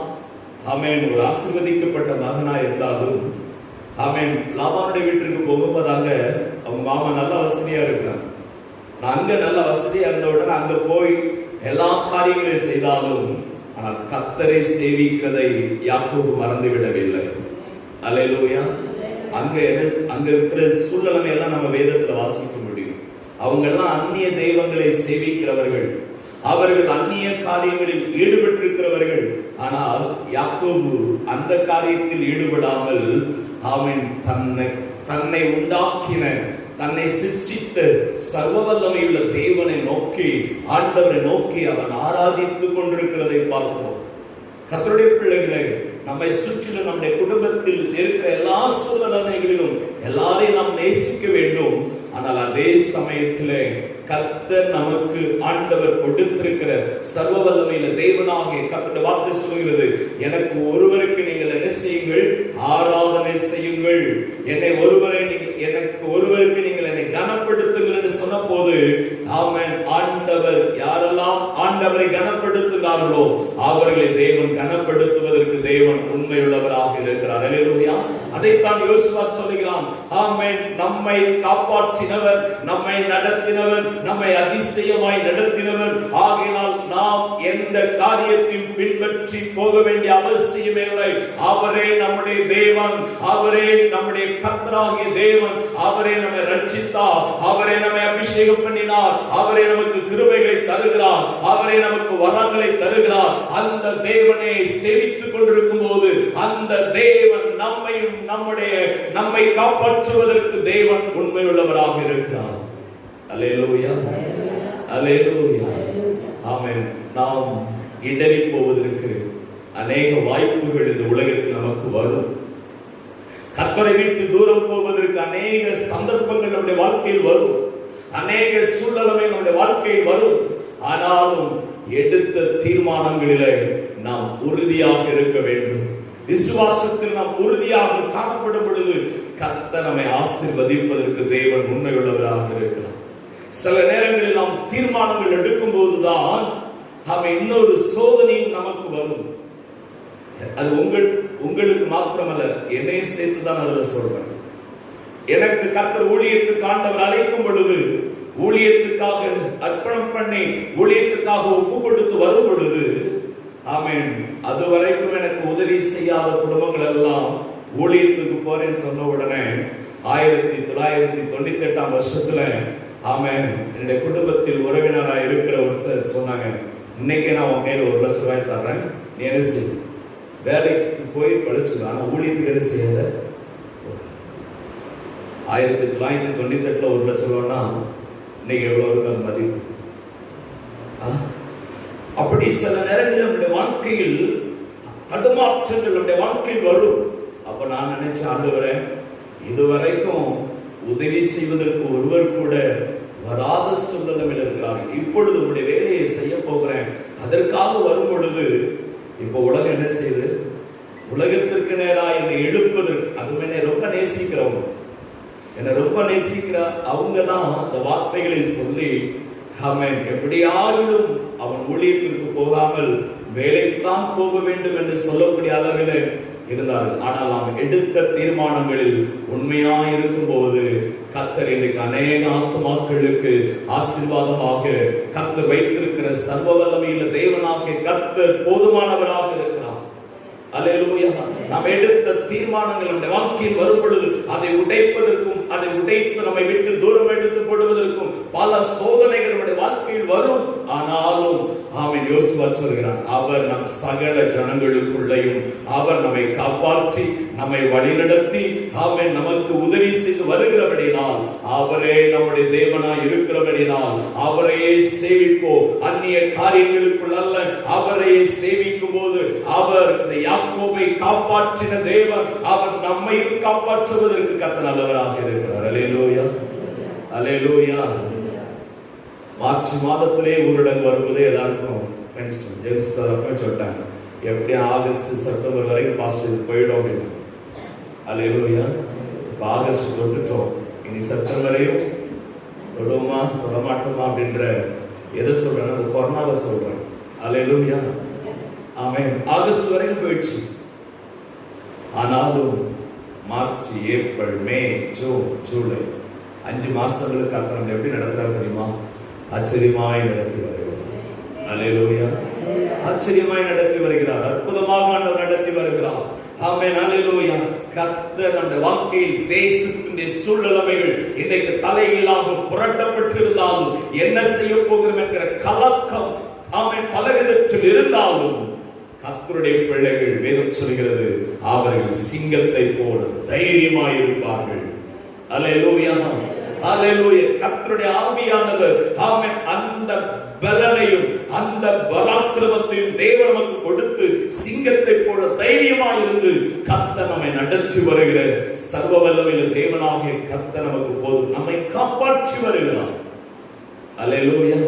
ஆமென் ஒரு ஆசீர்வதிக்கப்பட்ட மகனா இருந்தாலும், ஆமென் லாபானுடைய வீட்டிற்கு போகும்போது அங்க அவங்க மாமா நல்ல வசதியா இருக்காங்க. நான் அங்க நல்ல வசதியா இருந்த உடனே அங்க போய் எல்லா காரியங்களையும் செய்தாலும், ஆனால் கர்த்தரை சேவிக்கிறதை யாக்கோபு மறந்து விடவில்லை. அல்லேலூயா. அங்க இருக்கிற சூழ்நிலை எல்லாம் நம்ம வேதத்துல வாசிக்க முடியும். அவங்க எல்லாம் அந்நிய தெய்வங்களை சேவிக்கிறவர்கள், அவர்கள் அந்நிய காரியங்களில் ஈடுபட்டிருக்கிறவர்கள். ஆனால் யாக்கோபு அந்த காரியத்தில் ஈடுபடாமல் அவன் தன்னை உண்டாக்கின, தன்னை சிருஷ்டித்த சர்வ வல்லமையுள்ள தேவனை நோக்கி, ஆண்டவரை நோக்கி அவன் ஆராதித்துக் கொண்டிருக்கிறதை பார்க்கிறோம். கர்த்தருடைய பிள்ளைகளை, நம்மை சுற்றிலும் நம்முடைய குடும்பத்தில் இருக்கிற எல்லா சூழ்நிலைகளிலும் எல்லாரையும் நாம் நேசிக்க வேண்டும். ஆனால் அதே சமயத்திலே கர்த்தர் நமக்கு ஆண்டவர் கொடுத்திருக்கிற சர்வ வல்லமையில தேவனாகிய கர்த்தருடைய வார்த்தை சொல்கிறது, எனக்கு ஒருவருக்கு நீங்கள் என்ன செய்யுங்கள்? ஆராதனை செய்யுங்கள். எனக்கு ஒருவருக்கு நீங்கள் என்னை கனப்படுத்துங்கள் என்று சொன்ன போது, ஆமென், ஆண்டவர் யாரெல்லாம் ஆண்டவரை கனப்படுத்துகிறார்களோ அவர்களை தேவன் கனப்படுத்துவதற்கு தேவன் உண்மையுள்ளவராக இருக்கிறார். அல்லேலூயா. அதைத்தான் யோசுவா சொல்லுகிறான். ஆமென், நம்மை காப்பாற்றினவர், நம்மை நடத்தினவர், நம்மை அதிசயமாய் நடத்தினவர். ஆகையினால் நாம் எந்த காரியத்தையும் பின்பற்றி போக வேண்டிய அவசியம் இல்லை. அவரே நம்முடைய தேவன், அவரே நம்முடைய கர்த்தராகிய தேவன். அவரே நம்மை ரட்சித்தார், அவரே நம்மை அபிஷேகம் பண்ணினார், அவரே நமக்கு கிருபைகளை தருகிறார், அவரே நமக்கு வரங்களை தருகிறார். அந்த தேவனை சேவித்துக் கொண்டிருக்கும் போது அந்த தேவன் நம்மை காப்பாற்றுவதற்கு தேவன் உண்மையுள்ளவராக இருக்கிறார். அல்லேலூயா, அல்லேலூயா. ஆமென். நாம் இடறி போவதற்கு அநேக வாய்ப்புகள் இந்த உலகத்தில் நமக்கு வரும். கர்த்தரை விட்டு தூரம் போவதற்கு அநேக சந்தர்ப்பங்கள் நம்முடைய வாழ்க்கையில் வரும், அநேக சூழ்நிலை நம்முடைய வாழ்க்கையில் வரும். ஆனாலும் எடுத்த தீர்மானங்களிலே நாம் உறுதியாக இருக்க வேண்டும். விசுவாசத்தில் நாம் உறுதியாக காணப்படும் பொழுது கர்த்தர் நம்மை ஆசீர்வதிப்பதற்கு தேவன் உண்மையுள்ளவராக இருக்கிறார். சில நேரங்களில் நாம் தீர்மானங்கள் எடுக்கும் போதுதான் இன்னொரு சோதனையும் நமக்கு வரும். அது உங்களுக்கு மாத்திரமல்ல, என்னை சேர்த்து தான் அதுல சொல்றேன். எனக்கு கர்த்தர் ஊழியத்துக்கு ஆண்டவர் அழைக்கும் பொழுது, ஊழியத்துக்காக அர்ப்பணம் பண்ணி ஊழியத்துக்காக ஒப்பு கொடுத்து வரும் பொழுது, ஆமென், அது வரைக்கும் எனக்கு உதவி செய்யாத குடும்பங்கள் எல்லாம் ஊழியத்துக்கு போறேன்னு சொன்ன உடனே 1998 வருஷத்துல, ஆமென், என்னுடைய குடும்பத்தில் உறவினராக இருக்கிற ஒருத்தர் சொன்னாங்க, இன்னைக்கு நான் உன் கையில 1 லட்சம் ரூபாய் தர்றேன், நீ என்ன செய்ய? வேலைக்கு போய் படிச்சுக்கலாம், ஆனா ஊழியத்துக்கு என்ன செய்யாத. 1998 1 லட்சம் ரூபாய்னா இன்னைக்கு எவ்வளவு இருக்கு அது மதிப்பு? அப்படி சில நேரங்களில் நம்முடைய வாழ்க்கையில் தடுமாற்றங்கள் நம்முடைய வாழ்க்கையில் வரும். அப்ப நான் நினைச்சேன், ஆண்டவரே, இதுவரைக்கும் உதவி செய்வதற்கு ஒருவர் கூட வராத சூழ்நிலையில் இருக்கிறார்கள். இப்பொழுது உங்களுடைய வேலையை செய்ய போகிறேன், அதற்காக வரும் பொழுது இப்போ உலகம் என்ன செய்யுது? உலகத்திற்கு நேராக என்னை எழுப்பது. அது என்னை ரொம்ப நேசிக்கிறவங்க, என்னை ரொம்ப நேசிக்கிற அவங்க தான் அந்த வார்த்தைகளை சொல்லி ஆமென் எப்படியாயிலும் அவன் ஊழியத்திற்கு போகாமல் வேலைக்கு தான் போக வேண்டும் என்று சொல்லக்கூடிய அளவில் இருந்தார்கள். ஆனால் நாம் எடுத்த தீர்மானங்களில் உண்மையாய் இருக்கும் போது கர்த்தர் இன்றைக்கு அநேக ஆத்துமாக்களுக்கு ஆசீர்வாதமாக கர்த்தர் வைத்திருக்கிற சர்வ வல்லமையுள்ள தேவனாக கர்த்தர் போதுமானவராக இருக்கிறார். அல்லேலூயா. நாம் எடுத்த தீர்மானங்கள் நம்முடைய வாழ்க்கையில் வரும் பொழுது அதை உடைப்பதற்கும் அதை உடைத்து நம்மை விட்டு தூரம் எடுத்து போடுவதற்கும் பல சோதனைகள் நம்முடைய வாழ்க்கையில் வரும். ஆனாலும் ஆமென் யோசுவா சொல்கிறான், அவர் நம் சகல ஜனங்களுக்குள்ளேயும் அவர் நம்மை காப்பாற்றி நம்மை வழிநடத்தி ஆமென் நமக்கு உதவி செய்து வருகிறபடினால் அவரே நம்முடைய தேவனாய் இருக்கிறபடினால் அவரையே சேவிப்போம். அந்நிய காரியங்களுக்குள் அல்ல, அவரையே சேவிக்கும் போது அவர் இந்த யாக்கோபை காப்பாற்றின தேவன் அவர் நம்மையும் காப்பாற்றுவதற்கு கர்த்தர் நல்லவராக இருக்கிறார். அல்லேலூயா, அல்லேலூயா. மார்ச் மாதத்திலே ஊரடங்கு வரும்போதே எல்லாருக்கும் ஜேம்ஸ் சொல்லிட்டாங்க, எப்படி ஆகஸ்ட் செப்டம்பர் வரைக்கும் பாஸ்டர் போயிடும் அப்படின்னு. அல்லேலூயா. இப்போ ஆகஸ்ட் தொட்டுட்டோம், இனி செப்டம்பரையும் தொடுவோமா தொடமாட்டோமா அப்படின்ற எதை சொல்றேன், அந்த கொரோனாவை சொல்றேன். அல்லேலூயா. ஆமென். ஆகஸ்ட் வரைக்கும் போயிடுச்சு. ஆனாலும் மார்ச், ஏப்ரல், மே, ஜூன், ஜூலை 5 மாசங்களுக்கு கர்த்தர் எப்படி நடத்துறாரு தெரியுமா? ஆச்சரியமாய் நடத்தி வருகிறார். அல்லேலூயா. ஆச்சரியமாய் நடத்தி வருகிறார். அற்புதமாக ஆண்டவர் நடத்தி வருகிறார். ஆமென். அல்லேலூயா. கர்த்தர் நம்முடைய வாழ்க்கையில் தேசத்தின் சூழ்நிலைகள் இன்றைக்கு தலைகீழாக புரட்டப்பட்டிருந்தாலும் என்ன செய்ய போகிறோம் என்கிற கலக்கம் ஆமென் பலவிதத்தில் இருந்தாலும் கர்த்தருடைய பிள்ளைகள் வேதம் சொல்கிறது அவர்கள் சிங்கத்தை போல தைரியமாய் இருப்பார்கள். அல்லேலூயா, அல்லேலூயா. கர்த்தருடைய ஆவியானவர் ஆமென் அந்த பலனையும் அந்த பராக்கிரமத்தையும் தேவன் நமக்கு கொடுத்து சிங்கத்தை போல தைரியமாய் இருந்து கர்த்தர் நம்மை நடத்தி வருகிற சர்வ வல்லமையுள்ள தேவனாகிய கர்த்தர் நமக்கு போதும். நம்மை காப்பாற்றி வருகிறார். அல்லேலூயா.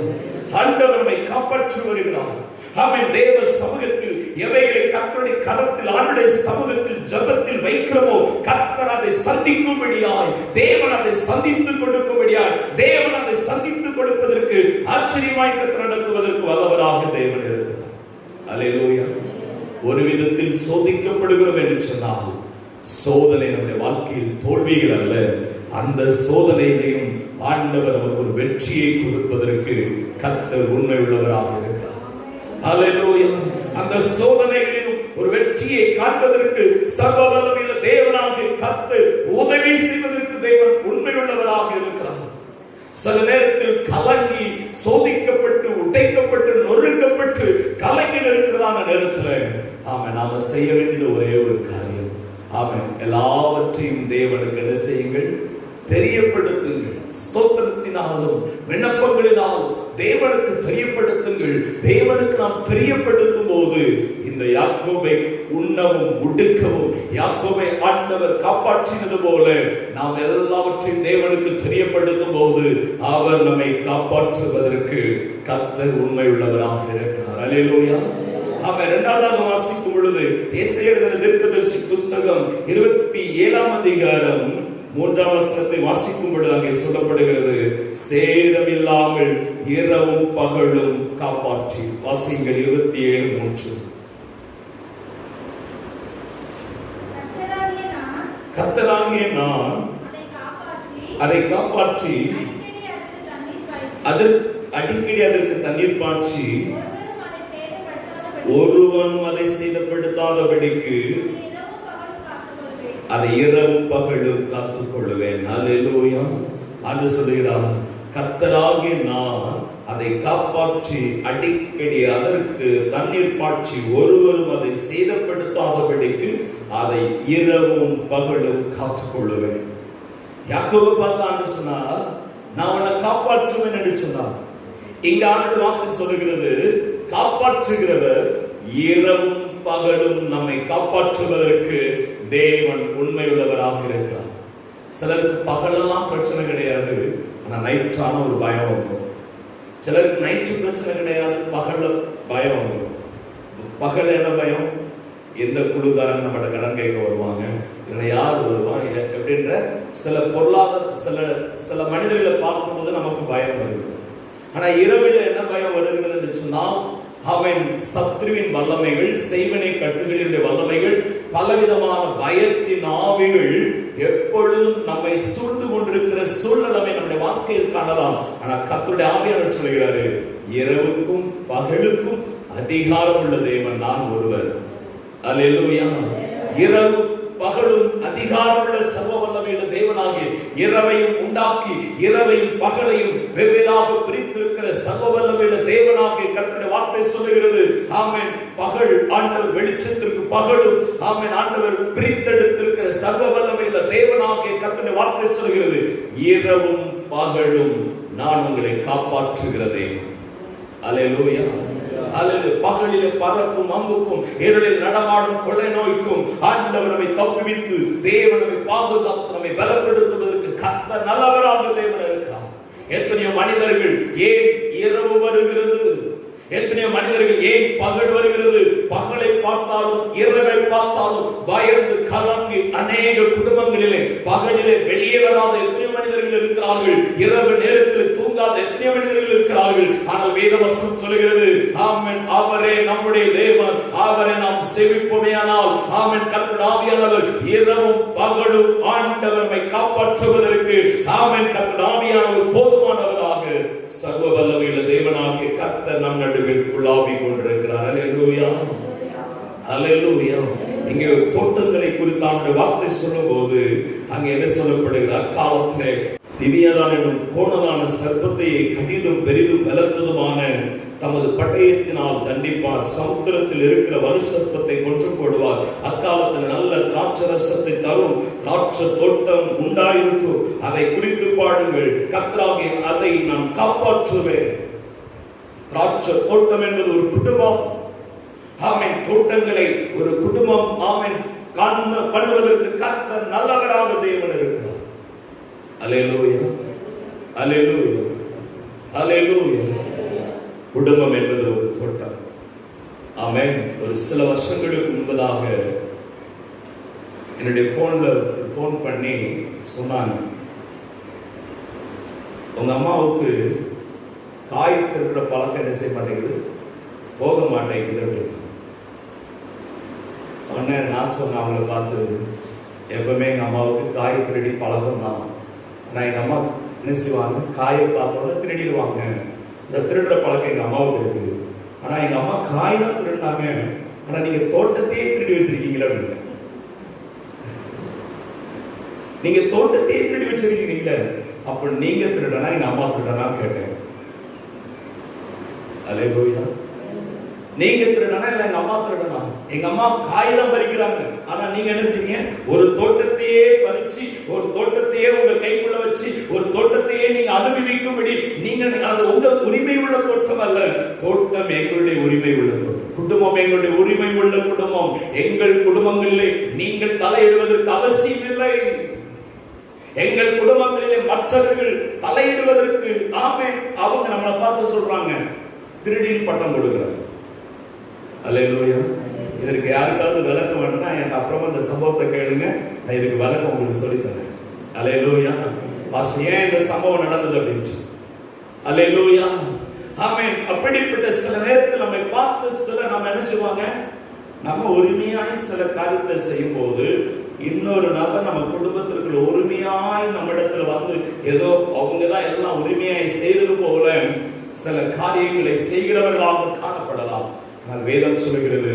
ஆண்டவர் நம்மை காப்பாற்றி வருகிறார். ஆமென். தேவ சமூகத்தில் எவைகளை கர்த்தருடைய கரத்தில் ஆண்டுடைய சமூகத்தில் ஜெபத்தில் வைக்கிறோமோ கர்த்தர் அதை சந்திக்கும்படியாய் தேவன் அதை சந்தித்து கொடுக்கும்படியாய் தேவன் அதை சந்தித்து கொடுப்பதற்கு ஆச்சரியமாய் கர்த்தர் நடத்துவதற்கு வல்லவராக தேவன் இருக்கிறார். அல்லேலூயா. ஒரு விதத்தில் சோதிக்கப்படுகிறோம் என்று சொன்னால் சோதனை நம்முடைய வாழ்க்கையில் தோல்விகள் அல்ல, அந்த சோதனையிலையும் ஆண்டவர் நமக்கு ஒரு வெற்றியை கொடுப்பதற்கு கர்த்தர் உண்மை உள்ளவராக இருக்கிறார். அல்லேலூயா. அந்த சோதனைகளிலும் ஒரு வெற்றியை காண்பதற்கு சர்வ வல்லமையுள்ள தேவனாகிய கர்த்தர் உதவி செய்வதற்கு தேவன் உண்மையுள்ளவராக இருக்கிறார். சில நேரத்தில் கலங்கி சோதிக்கப்பட்டு உடைக்கப்பட்டு நொறுக்கப்பட்டு கலங்கி இருக்கிறதான நேரத்தில் ஆமென் நாம செய்ய வேண்டியது ஒரே ஒரு காரியம். ஆமென். எல்லாவற்றையும் தேவனுக்கு என்ன செய்யுங்கள்? தெரியப்படுத்துங்கள். ஸ்தோத்திரத்தினாலும் விண்ணப்பங்களினாலும் தேவனுக்கு தெரியப்படுத்துங்கள். தேவனுக்கு நாம் தெரியப்படுத்தும் போது இந்த யாக்கோபை உண்ணவும் உடுக்கவும் யாக்கோபை ஆண்டவர் காப்பாற்றினது போல நாம் எல்லாவற்றையும் தேவனுக்கு தெரியப்படுத்தும் போது அவர் நம்மை காப்பாற்றுவதற்கு கர்த்தர் உண்மை உள்ளவராக இருக்கிறார். அல்லேலூயா. ஆமென். இரண்டாவதாக வாசிக்கும் பொழுது எசேக்கியேல் எழுதின தீர்க்கதரிசி புத்தகம் 27ஆம் அதிகாரம் 3ஆம் வசனத்தை வாசிக்கும் பொழுது அங்கே சொல்லப்படுகிறது, சேதமில்லாமல் இரவும் பகலும் காப்பாற்றி. வாசியுங்கள் 27:3. கர்த்தராகிய நான் அதை காப்பாற்றி அடிக்கடி அதற்கு தண்ணீர் பாய்ச்சி ஒருவனும் அதை சேதப்படுத்தாதபடிக்கு அதை இரவும் பகலும் காத்துக் கொள்ளுவேன். அல்லேலூயா. என்று சொல்கிறார், கர்த்தராகிய நான் அதை காப்பாற்றி அடிக்கடி அதற்கு தண்ணீர் பாய்ச்சி ஒருவரும் அதை சேதப்படுத்தாதபடிக்கு அதை இரவும் பகலும் காத்துக் கொள்ளுவேன். யாக்கோபு பார்த்தான்னு சொன்னா நான் அவனை காப்பாற்றுவேன் என்று சொன்னார். இங்க ஆண்டவர் வார்த்தை சொல்லுகிறது, காப்பாற்றுகிறவர் இரவும் பகலும் நம்மை காப்பாற்றுவதற்கு தேவன் உண்மையுள்ளவராக இருக்கிறார். சிலருக்கு பகலெல்லாம் பிரச்சனை கிடையாது, ஆனா நைட்டான ஒரு பயம் வந்துடும். சிலருக்கு நைட்டு பிரச்சனை கிடையாது, பகல்ல பயம் வந்துடும். பகல் என்ன பயம்? எந்த குழுக்காரங்க நம்மகிட்ட கடன் கேட்க வருவாங்க, யார் வருவான் அப்படின்ற சில பொருளாதார சில மனிதர்களை பார்க்கும்போது நமக்கு பயம் வருகிறது. ஆனா இரவில் என்ன பயம் வருகிறது என்று சொன்னால், அவன் சத்ருவின் வல்லமைகள், செய்வனை கட்டுகளினுடைய வல்லமைகள், பலவிதமான பயத்தின் ஆவிகள் எப்பொழுதும் நம்மை சூழ்ந்து கொண்டிருக்கிற சூழ்நிலைமை நம்முடைய வாழ்க்கையில் காணலாம். ஆனா கர்த்தருடைய ஆவியானவர் சொல்கிறாரு, இரவுக்கும் பகலுக்கும் அதிகாரம் உள்ள தேவன் நான் ஒருவர். அல்லேலூயா. இரவு பகலும் அதிகாரமுள்ள சர்வ வல்லமையுள்ள தேவனாகிய இரவையும் உண்டாக்கி இரவையும் பகலையும் வெவ்வேறாக பிரித்திருக்கிற சர்வ வல்லமையுள்ள தேவனாகிய கர்த்தருடைய வார்த்தை சொல்லுகிறது. ஆமென். பகல் ஆண்டவர் வெளிச்சத்திற்கு பகலும், ஆமென், ஆண்டவர் பிரித்தெடுத்திருக்கிற சர்வ வல்லமையுள்ள தேவனாகிய கர்த்தருடைய வார்த்தை சொல்லுகிறது, இரவும் பகலும் நான் உங்களை காப்பாற்றுகிற தேவன். அல்லேலூயா. பகலிலே பறக்கும் அம்புக்கும் இருளில் நடமாடும் கொள்ளை நோய்க்கும் ஆண்டவர் நம்மை தப்புவித்து தேவன் நம்மை பாதுகாத்து நம்மை பலப்படுத்துவதற்கு கர்த்தர் நல்லவராக தேவன் இருக்கிறார். எத்தனையோ மனிதர்கள் ஏன் இரவு வருகிறது, எத்தனையோ மனிதர்கள் ஏன் பகல் வருகிறது, பகலை பார்த்தாலும் இரவை பார்த்தாலும் பயந்து கலங்கி அநேக குடும்பங்களிலே பகலிலே வெளியே வராத எத்தனையோ மனிதர்கள் இருக்கிறார்கள். இரவு நேரத்தில் தூங்காத எத்தனையோ மனிதர்கள் இருக்கிறார்கள். ஆனால் வேதவசனம் சொல்கிறது, ஆமென், அவரே நம்முடைய தேவன், அவரை நாம் சேவிப்போமேயானால், ஆமென், கர்த்தருடைய ஆவியானவர் இரவும் பகலும் ஆண்டவர் நம்மை காப்பாற்றுவதற்கு, ஆமென், கர்த்தருடைய ஆவியானவர் போதுமானவராக சர்வ வல்லமையுள்ள தேவனாகிய கர்த்தர் நம் நடுவில் உலாவிக் கொண்டிருக்கிறார். அல்லேலூயா. அல்லேலூயா. இங்கே ஒரு தோட்டங்களை குறித்து ஆண்டவர் வார்த்தை சொல்லும்போது அங்கே என்ன சொல்லப்படுகிறார், காலத்திலே திவ்யதான் என்னும் கோணலான சர்ப்பத்தை கடிதும் பெரிதும் பலத்ததுமான தமது பட்டயத்தினால் தண்டிப்பார். சமுத்திரத்தில் இருக்கிற வலு சர்ப்பத்தை கொன்று போடுவார். அக்காலத்தில் நல்ல திராட்சரசத்தை தரும் திராட்சை தோட்டம் உண்டாயிருக்கும், அதை குறித்து பாடுங்கள். கர்த்தராகிய அதை நான் காப்பாற்றுவேன். திராட்சை தோட்டம் என்பது ஒரு குடும்பம். ஆமென். தோட்டங்களை ஒரு குடும்பம், ஆமென், பண்ணுவதற்கு கர்த்தர் நல்லவராக தேவன் இருக்கிறார். அல்லேலூயா. அல்லேலூயா. அல்லேலூயா. குடும்பம் என்பது ஒரு தோட்டம். ஆமென். ஒரு சில வருஷங்களுக்கு முன்பதாக என்னுடைய போன் பண்ணி சொன்னாங்க, உங்க அம்மாவுக்கு காய் திருடுற பழக்கம் என்ன செய்ய மாட்டேங்குது, போக மாட்டேங்குது அப்படின்னு. உடனே நான் சொன்னேன் அவங்கள பார்த்து, எப்பவுமே எங்கள் அம்மாவுக்கு காய் திருடி பழக்கம் தான். நான் எங்கள் அம்மா என்ன செய்வாங்க, காயை பார்த்தோன்னே திருடிடுவாங்க. இந்த திருடுற பழக்கம் எங்கள் அம்மாவுக்கு இருக்குது. ஆனால் எங்கள் அம்மா காய் தான் திருடினாங்க, ஆனால் நீங்கள் தோட்டத்தையே திருடி வச்சிருக்கீங்களா அப்படின்னு. நீங்கள் தோட்டத்தையே திருடி வச்சிருக்கீங்களே, அப்போ நீங்கள் திருடனா எங்கள் அம்மா திருடனா கேட்டேன். அல்லேலூயா. நீங்க திருடனா இல்ல எங்க அம்மா திருடனா? எங்க அம்மா காகிதம் பறிக்கிறாங்க, ஆனா நீங்க என்ன செய்யுங்க, ஒரு தோட்டத்தையே பறிச்சு, ஒரு தோட்டத்தையே உங்க கைக்குள்ள வச்சு, ஒரு தோட்டத்தையே நீங்க அனுபவிக்கும்படி நீங்க, அது உங்க உரிமை உள்ள தோட்டம் அல்ல. தோட்டம் எங்களுடைய உரிமை உள்ள தோட்டம். குடும்பம் எங்களுடைய உரிமை உள்ள குடும்பம். எங்கள் குடும்பங்களிலே நீங்கள் தலையிடுவதற்கு அவசியம் இல்லை. எங்கள் குடும்பங்களிலே மற்றவர்கள் தலையிடுவதற்கு, ஆமென், அவங்க நம்மளை பார்த்து சொல்றாங்க திருடின்னு பட்டம் கொடுக்கிறாங்க. அல்லேலூயா. இதற்கு யாருக்காவது விளக்கம் வேணும்னா என்கிட்ட அப்புறமா இந்த சம்பவத்தை கேளுங்க, நான் இதுக்கு விளக்கம் உங்களுக்கு சொல்லித்தரேன். அல்லேலூயா. பாஸ்டர் ஏன் இந்த சம்பவம் நடந்தது அப்படின்ட்டு. அல்லேலூயா. ஆமென். அப்படிப்பட்ட சில நேரத்தில் நம்மை பார்த்து சிலர் நம்ம நினைச்சுவாங்க, நம்ம உரிமையாய் சில காரியத்தை செய்யும் போது இன்னொரு நபர் நம்ம குடும்பத்திற்கு உரிமையாய் நம்ம இடத்துல வந்து ஏதோ அவங்க தான் எல்லாம் உரிமையாய் செய்தது போல சில காரியங்களை செய்கிறவர்களாக காணப்படலாம். ஆனால் வேதம் சொல்லுகிறது,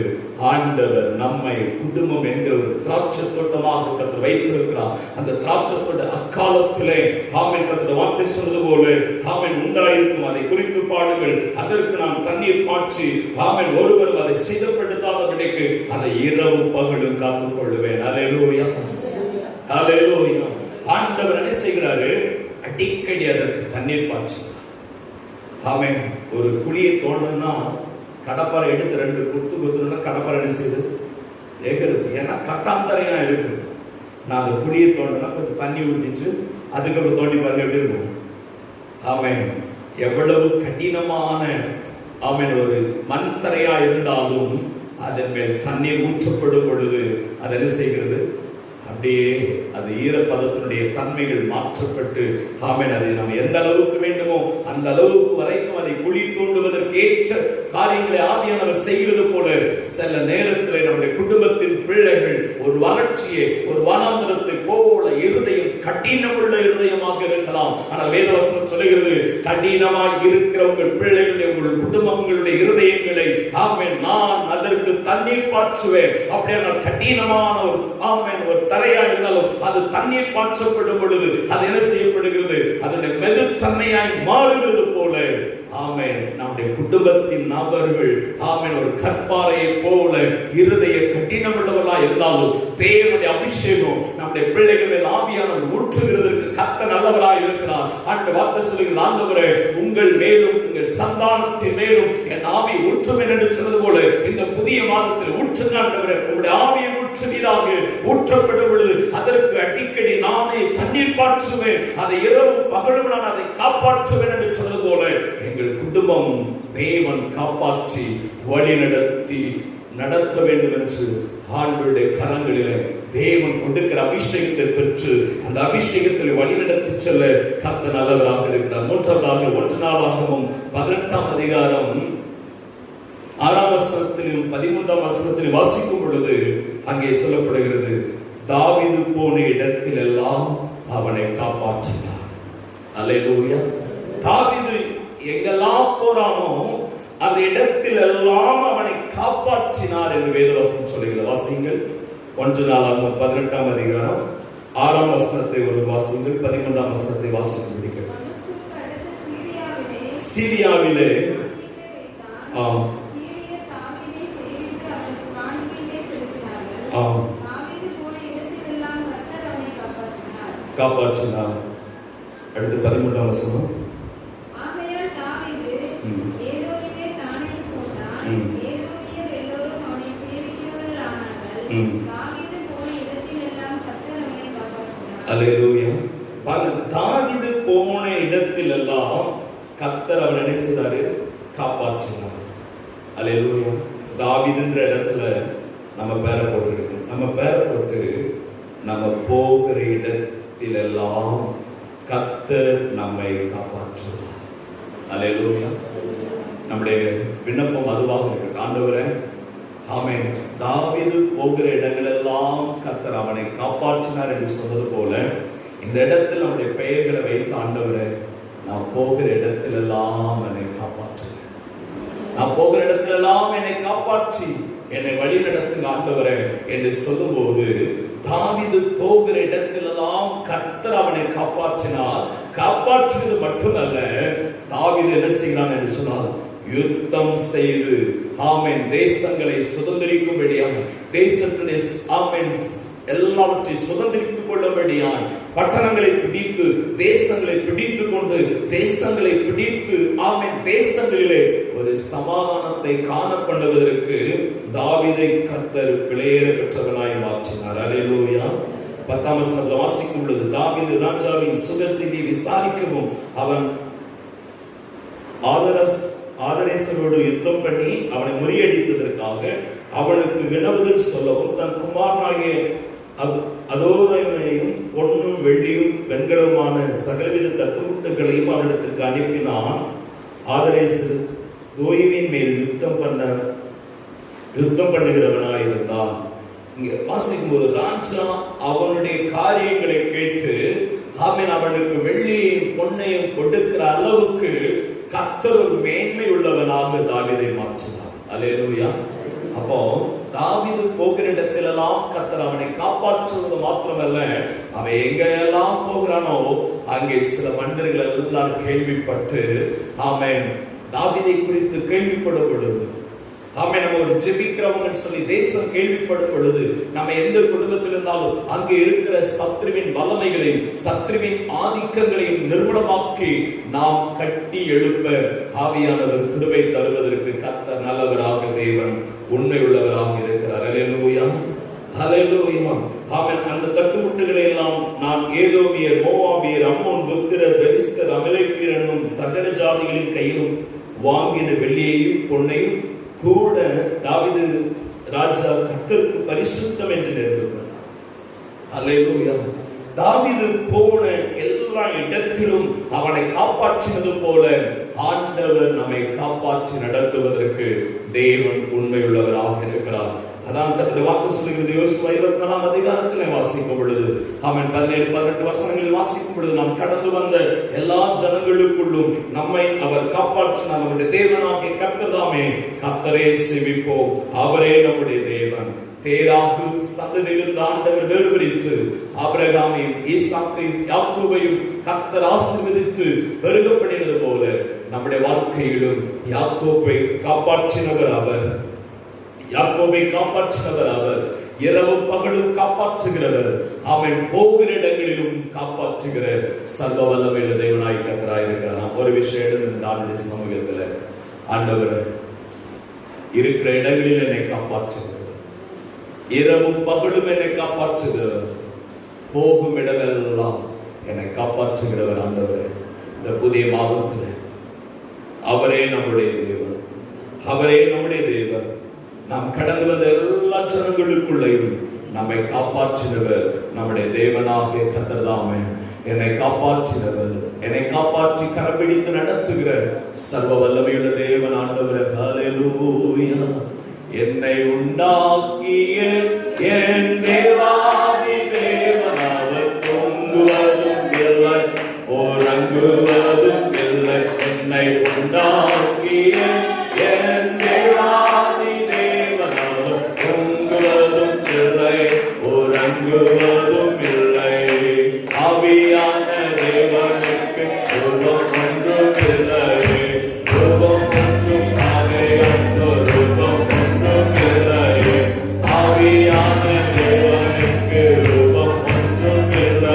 ஆண்டவர் நம்மை குடும்பம் என்கிற ஒரு திராட்சை தோட்டமாக கர்த்தர் வைத்திருக்கிறார். அந்த திராட்சை தோட்டம் அக்காலத்திலே, ஆமென், கர்த்தர் வார்த்தை சொன்னது போல, ஆமென், உண்டாயிருக்கும். அதை குறித்து பாடுங்கள். அதற்கு நான் தண்ணீர் பாய்ச்சி, ஆமென், ஒருவரும் அதை சேதப்படுத்தாதபடிக்கு அதை இரவும் பகலும் காத்துக் கொள்ளுவேன். அல்லேலூயா. அல்லேலூயா. ஆண்டவர் என்ன செய்கிறாரு, அடிக்கடி அதற்கு தண்ணீர் பாய்ச்சி. ஆமென். ஒரு குழியை தோண்டணும்னா கடப்பாறை எடுத்து 2 குத்துனா கடப்பாறை என்ன செய்யுது, ஏகிறது. ஏன்னா கட்டாந்தரையா இருக்குது. நான் அந்த குழியை தோண்டினா கொஞ்சம் தண்ணி ஊற்றிட்டு அதுக்கப்புறம் தோண்டி பாருங்க எப்படி இருக்கும். ஆமென். எவ்வளவு கடினமான, ஆமென், ஒரு மண் தரையா இருந்தாலும் அதன் மேல் தண்ணீர் ஊற்றப்படும் பொழுது அது என்ன செய்கிறது, அப்படியே அது ஈரப்பதத்தினுடைய தன்மைகள் மாற்றப்பட்டு ஆமென், அதை நாம் எந்த அளவுக்கு வேண்டுமோ அந்த அளவுக்கு வரைக்கும் அதை குழி தோண்டுவதற்கு ஏற்ற காரியங்களை ஆவியானவர் செய்கிறது போல சில நேரத்தில் நம்முடைய குடும்பத்தின் பிள்ளைகள் ஒரு வறட்சியை, ஒரு வனாந்தரத்தை போல இருதயம் கடினமுள்ள இருதயமாக இருக்கலாம். ஆனால் வேதவசனம் சொல்லுகிறது, கடினமாய் இருக்கிற உங்கள் பிள்ளைகளுடைய, உங்கள் குடும்பங்களுடைய இருதயங்களை ஆமென் நான் அதற்கு தண்ணீர் பாய்ச்சுவேன். அப்படியானால் கடினமான ஒரு ஆமென் ஒரு தரையா இருந்தாலும் அது தண்ணீர் பாய்ச்சப்படும் பொழுது அது என்ன செய்யப்படுகிறது? அதனுடைய மெதுத்தன்மையாய் மாறுகிறது போல ஆமென் நம்முடைய குடும்பத்தின் நபர்கள் ஆமென் ஒரு கற்பாறையை போல இருதய கடினமுள்ளவர்களாய் இருந்தாலும் தேவனுடைய அபிஷேகம் நம்முடைய பிள்ளைகள் மேல் ஆவியானவர் ஊற்றுகிறதற்கு கர்த்தர் நல்லவராய் இருக்கிறார். ஆண்டவர் வார்த்தை சொல்லுகிறது, ஆண்டவரே உங்கள் மேலும் உங்கள் சந்தானத்தின் மேலும் என் ஆவி ஊற்றுவேன் என்று சொன்னது போல இந்த புதிய மாதத்தில் ஊற்றுங்க ஆண்டவரே, உங்களுடைய ஆவியை ஊற்றுவீராக. ஊற்றப்படும் பொழுது அதற்கு அடிக்கடி நானே தண்ணீர் பாய்ச்சுவேன், அதை இரவு பகலும் நான் அதை காப்பாற்றுவேன் என்று சொன்னது போல எங்கள் குடும்பம் தேவன் காப்பாற்றி வழி நடத்த வேண்டும் என்று ஆண்டவருடைய கரங்களிலே தேவன் கொடுக்கிற அபிஷேகத்தை பெற்று அந்த அபிஷேகத்தில் வழிநடத்தி செல்ல கர்த்தர் நல்லவராக இருக்கிறார். மூன்றாவதாக 1 நாளாகமம் 18ஆம் அதிகாரம் 6ஆம் வசனத்திலும் 13ஆம் வசனத்திலும் வாசிக்கும் பொழுது அங்கே சொல்லப்படுகிறது, தாவீது போன இடத்தில் எல்லாம் அவனை காப்பாற்றினார். அல்லேலூயா. தாவீது எங்கெல்லாம் போறானோ அந்த இடத்தில் எல்லாம் அவனை காப்பாற்றினார் என்று வேதவசனம் சொல்லுகிறது. வாசிங்கள் 1 நாளாகமம் 18ஆம் அதிகாரம் 6ஆம் வசனத்தை ஒரு வாசிங்கள், 13ஆம் வசனத்தை வாசிக்க முடியும். சீரியாவிலே காப்பாற்றினார். அடுத்து 13ஆம் வசனம், அல்லேலூயா. தாவீது போன இடத்தில் எல்லாம் கர்த்தர் அவனை என்ன செய்தாரு? காப்பாற்றினார். அல்லேலூயா. தாவீதுன்ற இடத்துல நம்ம பேரை போட்டு, நம்ம பேரை போட்டு நம்ம போகிற இடத்தில் எல்லாம் கர்த்தர் நம்மை காப்பாற்றுவார். அல்லேலூயா. நம்முடைய விண்ணப்பம் அதுவாக இருக்கு. ஆண்டவரே ஆமென், தாவீது போகிற இடங்களெல்லாம் கர்த்தர் அவனை காப்பாற்றினார் என்று சொன்னது போல இந்த இடத்தில் நம்முடைய பெயர்களை வைத்து, ஆண்டவரே நான் போகிற இடத்திலெல்லாம் என்னை காப்பாற்றுங்க, நான் போகிற இடத்திலெல்லாம் என்னை காப்பாற்றி என்னை வழி நடத்துங்க ஆண்டவரே என்று சொல்லும்போது, தாவீது போகிற இடத்திலெல்லாம் கர்த்தர் அவனை காப்பாற்றினார். காப்பாற்றியது மட்டுமல்ல, தாவீது என்ன செய்கிறான் என்று சொன்னால் யுத்தம் செய்து ஆமென் தேசங்களை சுதந்திரிக்கும்படியாக, தேசத்துடைய ஆமென் எல்லாவற்றை சுதந்திரித்துக் கொள்ளும்படியாய் பட்டணங்களை பிடித்து தேசங்களை பிடித்துக் கொண்டு தேசங்களை பிடித்து ஆமென் தேசங்களிலே ஒரு சமாதானத்தை காண பண்ணுவதற்கு தாவீதை கர்த்தர் பிழையேற பெற்றவனாய் மாற்றினார். அல்லேலூயா. 10ஆம் வசனத்தில் வாசிக்கும் பொழுது, தாவீது ராஜாவின் சுகசெய்தியை விசாரிக்கவும் அவன் ஆதரேசரோடு யுத்தம் பண்ணி அவனை முறியடித்ததற்காக அவனுக்கு வினவுதல் சொல்லவும் தன் குமாரனாகிய அதோரையும் பொன்னும் வெள்ளியும் வெண்கலமான சகலவித தட்டுமுட்டுகளையும் அவனிடத்திற்கு அனுப்பினான். ஆதரேசர் தோய்வின் மேல் யுத்தம் பண்ணுகிறவனாயிருந்தான். இங்க வாசிக்கும் போது ராஜா அவனுடைய காரியங்களை கேட்டு ஆமென் அவனுக்கு வெள்ளியையும் பொன்னையும் கொடுக்கிற அளவுக்கு கர்த்தர் ஒரு மேன்மை உள்ளவனாக தாவீதை மாற்றினார். அல்லேலூயா. அப்போ தாவீது போகிற இடத்திலெல்லாம் கர்த்தர் அவனை காப்பாற்றுவது மாத்திரமல்ல, அவன் எங்கெல்லாம் போகிறானோ அங்கே சில மனிதர்கள் எல்லாரும் கேள்விப்பட்டு ஆமென் தாவீதை குறித்து கேள்விப்படும் பொழுது, ஆமென் நம்ம ஒரு ஜெபிக்கிறவங்க சொல்லி தேசம் கேள்விப்படும் பொழுது, நம்ம எந்த குடும்பத்தில் இருந்தாலும் அங்கே இருக்கிற சத்ருவின் வல்லமைகளையும் சத்ருவின் ஆதிக்கங்களையும் நிர்மூலமாக்கி நாம் கட்டி எழுப்ப ஆவியானவர் கிருபை தருவதற்கு கர்த்தர் நல்லவராக தேவன் உண்மை உள்ளவராக இருக்கிறார். அல்லேலூயா. அல்லேலூயா. ஆமென். அந்த தட்டுமுட்டுகளை எல்லாம் நான் ஏதோமியர், மோவாபியர், அம்மோன், புத்திரர், பெலிஸ்தர், அமலேக்கியர் என்னும் சகல ஜாதிகளின் கையிலும் வாங்கின வெள்ளியையும் பொன்னையும் கூட தாவீது ராஜா கர்த்தருக்கு பரிசுத்தம் என்று நேர்ந்து கொண்டார். அல்லேலூயா. தாவீது போன எல்லா இடத்திலும் அவனை காப்பாற்றினது போல ஆண்டவர் நம்மை காப்பாற்றி நடத்துவதற்கு தேவன் உண்மையுள்ளவராக இருக்கிறார். அதான் கர்த்தருடைய வாக்கு சொல்லுகிறது. யோசுவா 24 அதிகாரத்தில் வாசிக்கும் பொழுது, அவன் 17-18 வசனங்களில் வாசிக்கும் பொழுது, நாம் கடந்து வந்த எல்லா ஜனங்களுக்குள்ளும் நம்மை அவர் காப்பாற்றினார். நம்முடைய தேவனாகிய கர்த்தர் தாமே, கர்த்தரே சேவிப்போம், அவரே நம்முடைய தேவன். தேராகு சந்ததியிலிருந்து ஆண்டவர் வேறுபிரித்து ஆபிரகாமையும் ஈசாக்கையும் யாக்கோபையும் கர்த்தர் ஆசீர்வதித்து பெருக பண்ணினது போல நம்முடைய வாழ்க்கையிலும் யாக்கோபை காப்பாற்றினவர் அவர். யாக்கோபை காப்பாற்றினவர் அவர். இரவும் பகலும் காப்பாற்றுகிறவர். அவன் போகிற இடங்களிலும் காப்பாற்றுகிற சர்வ வல்லமையுள்ள தேவனாய் கர்த்தராய் இருக்கிறார். நாம் ஒரு விஷயம் எடுத்து சமூகத்தில், ஆண்டவர் இருக்கிற இடங்களில் என்னை காப்பாற்றுகிறார், இரவும் பகலும் என்னை காப்பாற்றுகிறவர், போகும் இடமெல்லாம் என்னை காப்பாற்றுகிறவர். ஆண்டவர் இந்த புதிய மாதத்தில் அவரே நம்முடைய தேவன், அவரே நம்முடைய தேவன். நாம் கடந்து வந்த எல்லா ஜனங்களுக்குள்ளையும் நம்மை காப்பாற்றினவர் நம்முடைய தேவனாகிய கர்த்தர் தாமே. என்னை காப்பாற்றினவர், என்னை காப்பாற்றி கரம்பிடித்து நடத்துகிற சர்வ வல்லமையுள்ள தேவன் ஆண்டவர். ஹல்லேலூயா. என்னை உண்டாக்கிய என் தேவாதி தேவன் அவர் தூங்குவதும் இல்லை, உறங்குவதும் இல்லை. என்னை உண்டாக்கிய என் தேவாதி தேவன் அவர் தூங்குவதும் இல்லை, உறங்குவதும் இல்லை. ஆவியான தேவனுக்கு ரூபம் ஒன்றும் இல்லை, ரூபம் ஒன்றும் ஆகையால் சொரூபம் ஒன்றும் இல்லை. ஆவியான தேவனுக்கு ரூபம் ஒன்றும் இல்லை.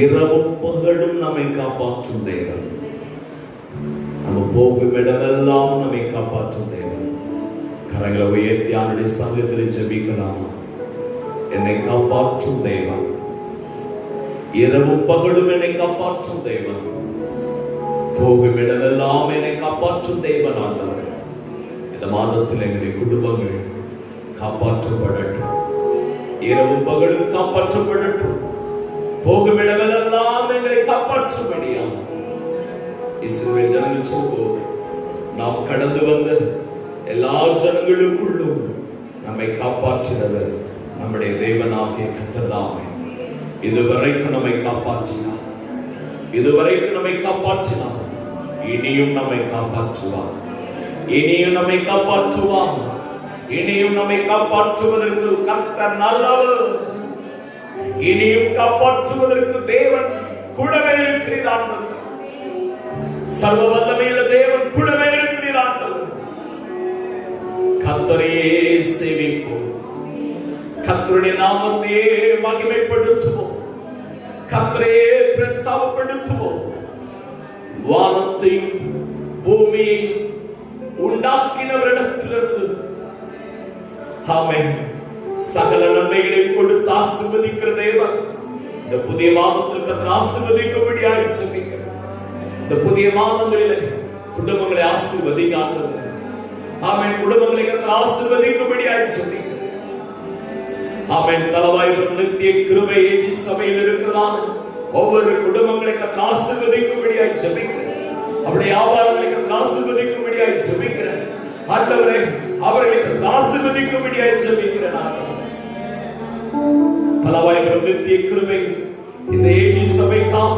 இரவும் பகலும் நம்மை காப்பாற்றும் தேவன். நம்ம போகும் இடமெல்லாம் நம்மை காப்பாற்றும் தேவன். கரங்களை உயர்த்தி அவருடைய சமூகத்தில் ஜெபிக்கலாமா? என்னை காப்பாற்றும் தேவன், இரவும் பகலும் என்னை காப்பாற்றும் தேவன், போகும் இடமெல்லாம் என்னை காப்பாற்றும் தேவன். ஆண்டவர், இந்த மாதத்தில் எங்களுடைய குடும்பங்கள் காப்பாற்றப்படட்டும், இரவும் பகலும் காப்பாற்றப்படட்டும், போகும் இடமெல்லாம் எங்களை காப்பாற்றும்படியா. இஸ்ரவேல் ஜனங்கள் சொல்வோம், நாம் கடந்து வந்த எல்லா ஜனங்களுக்குள்ளும் நம்மை காப்பாற்றினவர் நம்முடைய தேவனாகிய கர்த்தர் தாமே. இதுவரைக்கும் நம்மை காப்பாற்றினார், இதுவரைக்கும் நம்மை காப்பாற்றினார், இனியும் நம்மை காப்பாற்றுவார், இனியும் நம்மை காப்பாற்றுவார், இனியும் நம்மை காப்பாற்றுவதற்கு கர்த்தர் நல்லவர், இனியும் காப்பாற்றுவதற்கு தேவன் கூடவே இருக்கிறார். சர்வ வல்லமையுள்ள தேவன் கூடவே இருக்கிறார். கர்த்தரையே சேவிப்போம், கர்த்தருடைய நாமத்தையே மகிமைப்படுத்துவோம், கர்த்தரையே பிரஸ்தாபப்படுத்துவோம். வானத்தையும் பூமியை உண்டாக்கினவரிடத்திலிருந்து ஆமென் சகல நன்மைகளை கொடுத்து ஆசீர்வதிக்கிற தேவன் இந்த புதிய மாதத்தில் கர்த்தர் ஆசீர்வதிக்கும்படியாய் ஜெபிக்கிறேன். இந்த புதிய மாதங்களிலே குடும்பங்களை ஆசீர்வதிங்க ஆண்டவரே. ஆமென். குடும்பங்களை கர்த்தர் ஆசீர்வதிக்கும்படியாய் ஜெபிக்கிறேன். ஆமென். தலவாய் வரும் நித்திய கிருபை ஏற்றி சபையில் இருக்கிறதான ஒவ்வொரு குடும்பங்களை கர்த்தர் ஆசீர்வதிக்கும்படியாய் ஜெபிக்கிறேன். அவருடைய வியாபாரங்களை கர்த்தர் ஆசீர்வதிக்கும்படியாய் ஜெபிக்கிறேன். ஆண்டவரே அவர்களை கர்த்தர் ஆசீர்வதிக்கும்படியாய் ஜெபிக்கிறேன். தலவாய் வரும் நித்திய கிருபை இந்த ஏற்றி சபைக்காக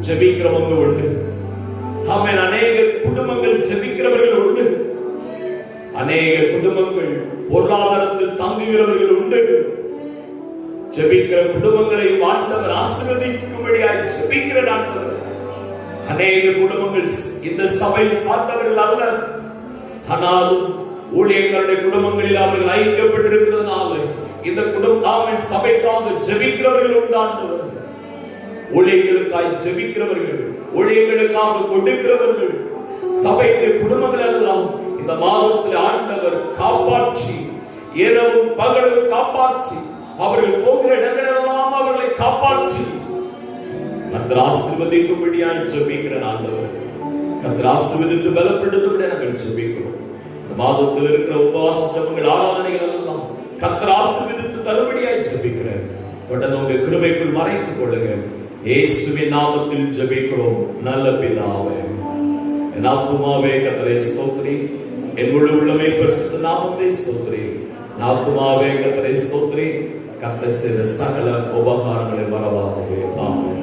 ஜெபிக்கிறவங்க உண்டு. ஆமென். அநேக குடும்பங்கள் ஜெபிக்கிறவர்கள் உண்டு. அநேக குடும்பங்கள் பொருளாதாரத்தில் தங்குகிறவர்கள் உண்டு. ஜெபிக்கிற குடும்பங்களை ஆண்டவர் ஆசீர்வதிக்கும்படியாய் ஜெபிக்கிற ஆண்டவர். அநேக குடும்பங்கள் இந்த சபை சார்ந்தவர்கள் அல்ல, ஆனாலும் ஊழியர்களுடைய குடும்பங்களில் அவர்கள் ஐக்கியப்பட்டிருக்கிறதுனால இந்த குடும்ப சபைக்காக ஜெபிக்கிறவர்கள் உண்டு. ஆண்டவர் ஊழியர்களுக்காய் ஜெபிக்கிறவர்கள், ஊழியர்களுக்காக கொடுக்கிறவர்கள், சபையுடைய குடும்பங்கள் எல்லாம் இந்த மாதத்தில் ஆண்டவர் காப்பாற்றி இரவும் பகலும் காப்பாற்றி அவர்கள் போகிற இடங்களெல்லாம் அவர்களை காப்பாற்றி கர்த்தர் ஆசீர்வதிக்கும்படியாய் ஜெபிக்கிறேன். ஆண்டவர் கர்த்தர் ஆசீர்வதித்து பலப்படுத்தும்படியாக நாங்கள் ஜெபிக்கிறோம். இந்த மாதத்தில் இருக்கிற உபவாச ஜெபங்கள் ஆராதனைகள் எல்லாம் கர்த்தர் ஆசீர்வதித்து தரும்படியாய் ஜெபிக்கிறேன். தொடர்ந்து உங்க கிருபைக்குள் மறைத்துக் கொள்ளுங்க. இயேசுவின் நாமத்தில் ஜெபிக்கிறோம் நல்ல பிதாவே. என் ஆத்துமாவே கர்த்தரை ஸ்தோத்திரி, என் முழு உள்ளமே பரிசுத்த நாமத்தை ஸ்தோத்திரி. என் ஆத்துமாவே கர்த்தரை ஸ்தோத்திரி, கர்த்தர் செய்த சகல உபகாரங்களை மறவாதவே. ஆமென்.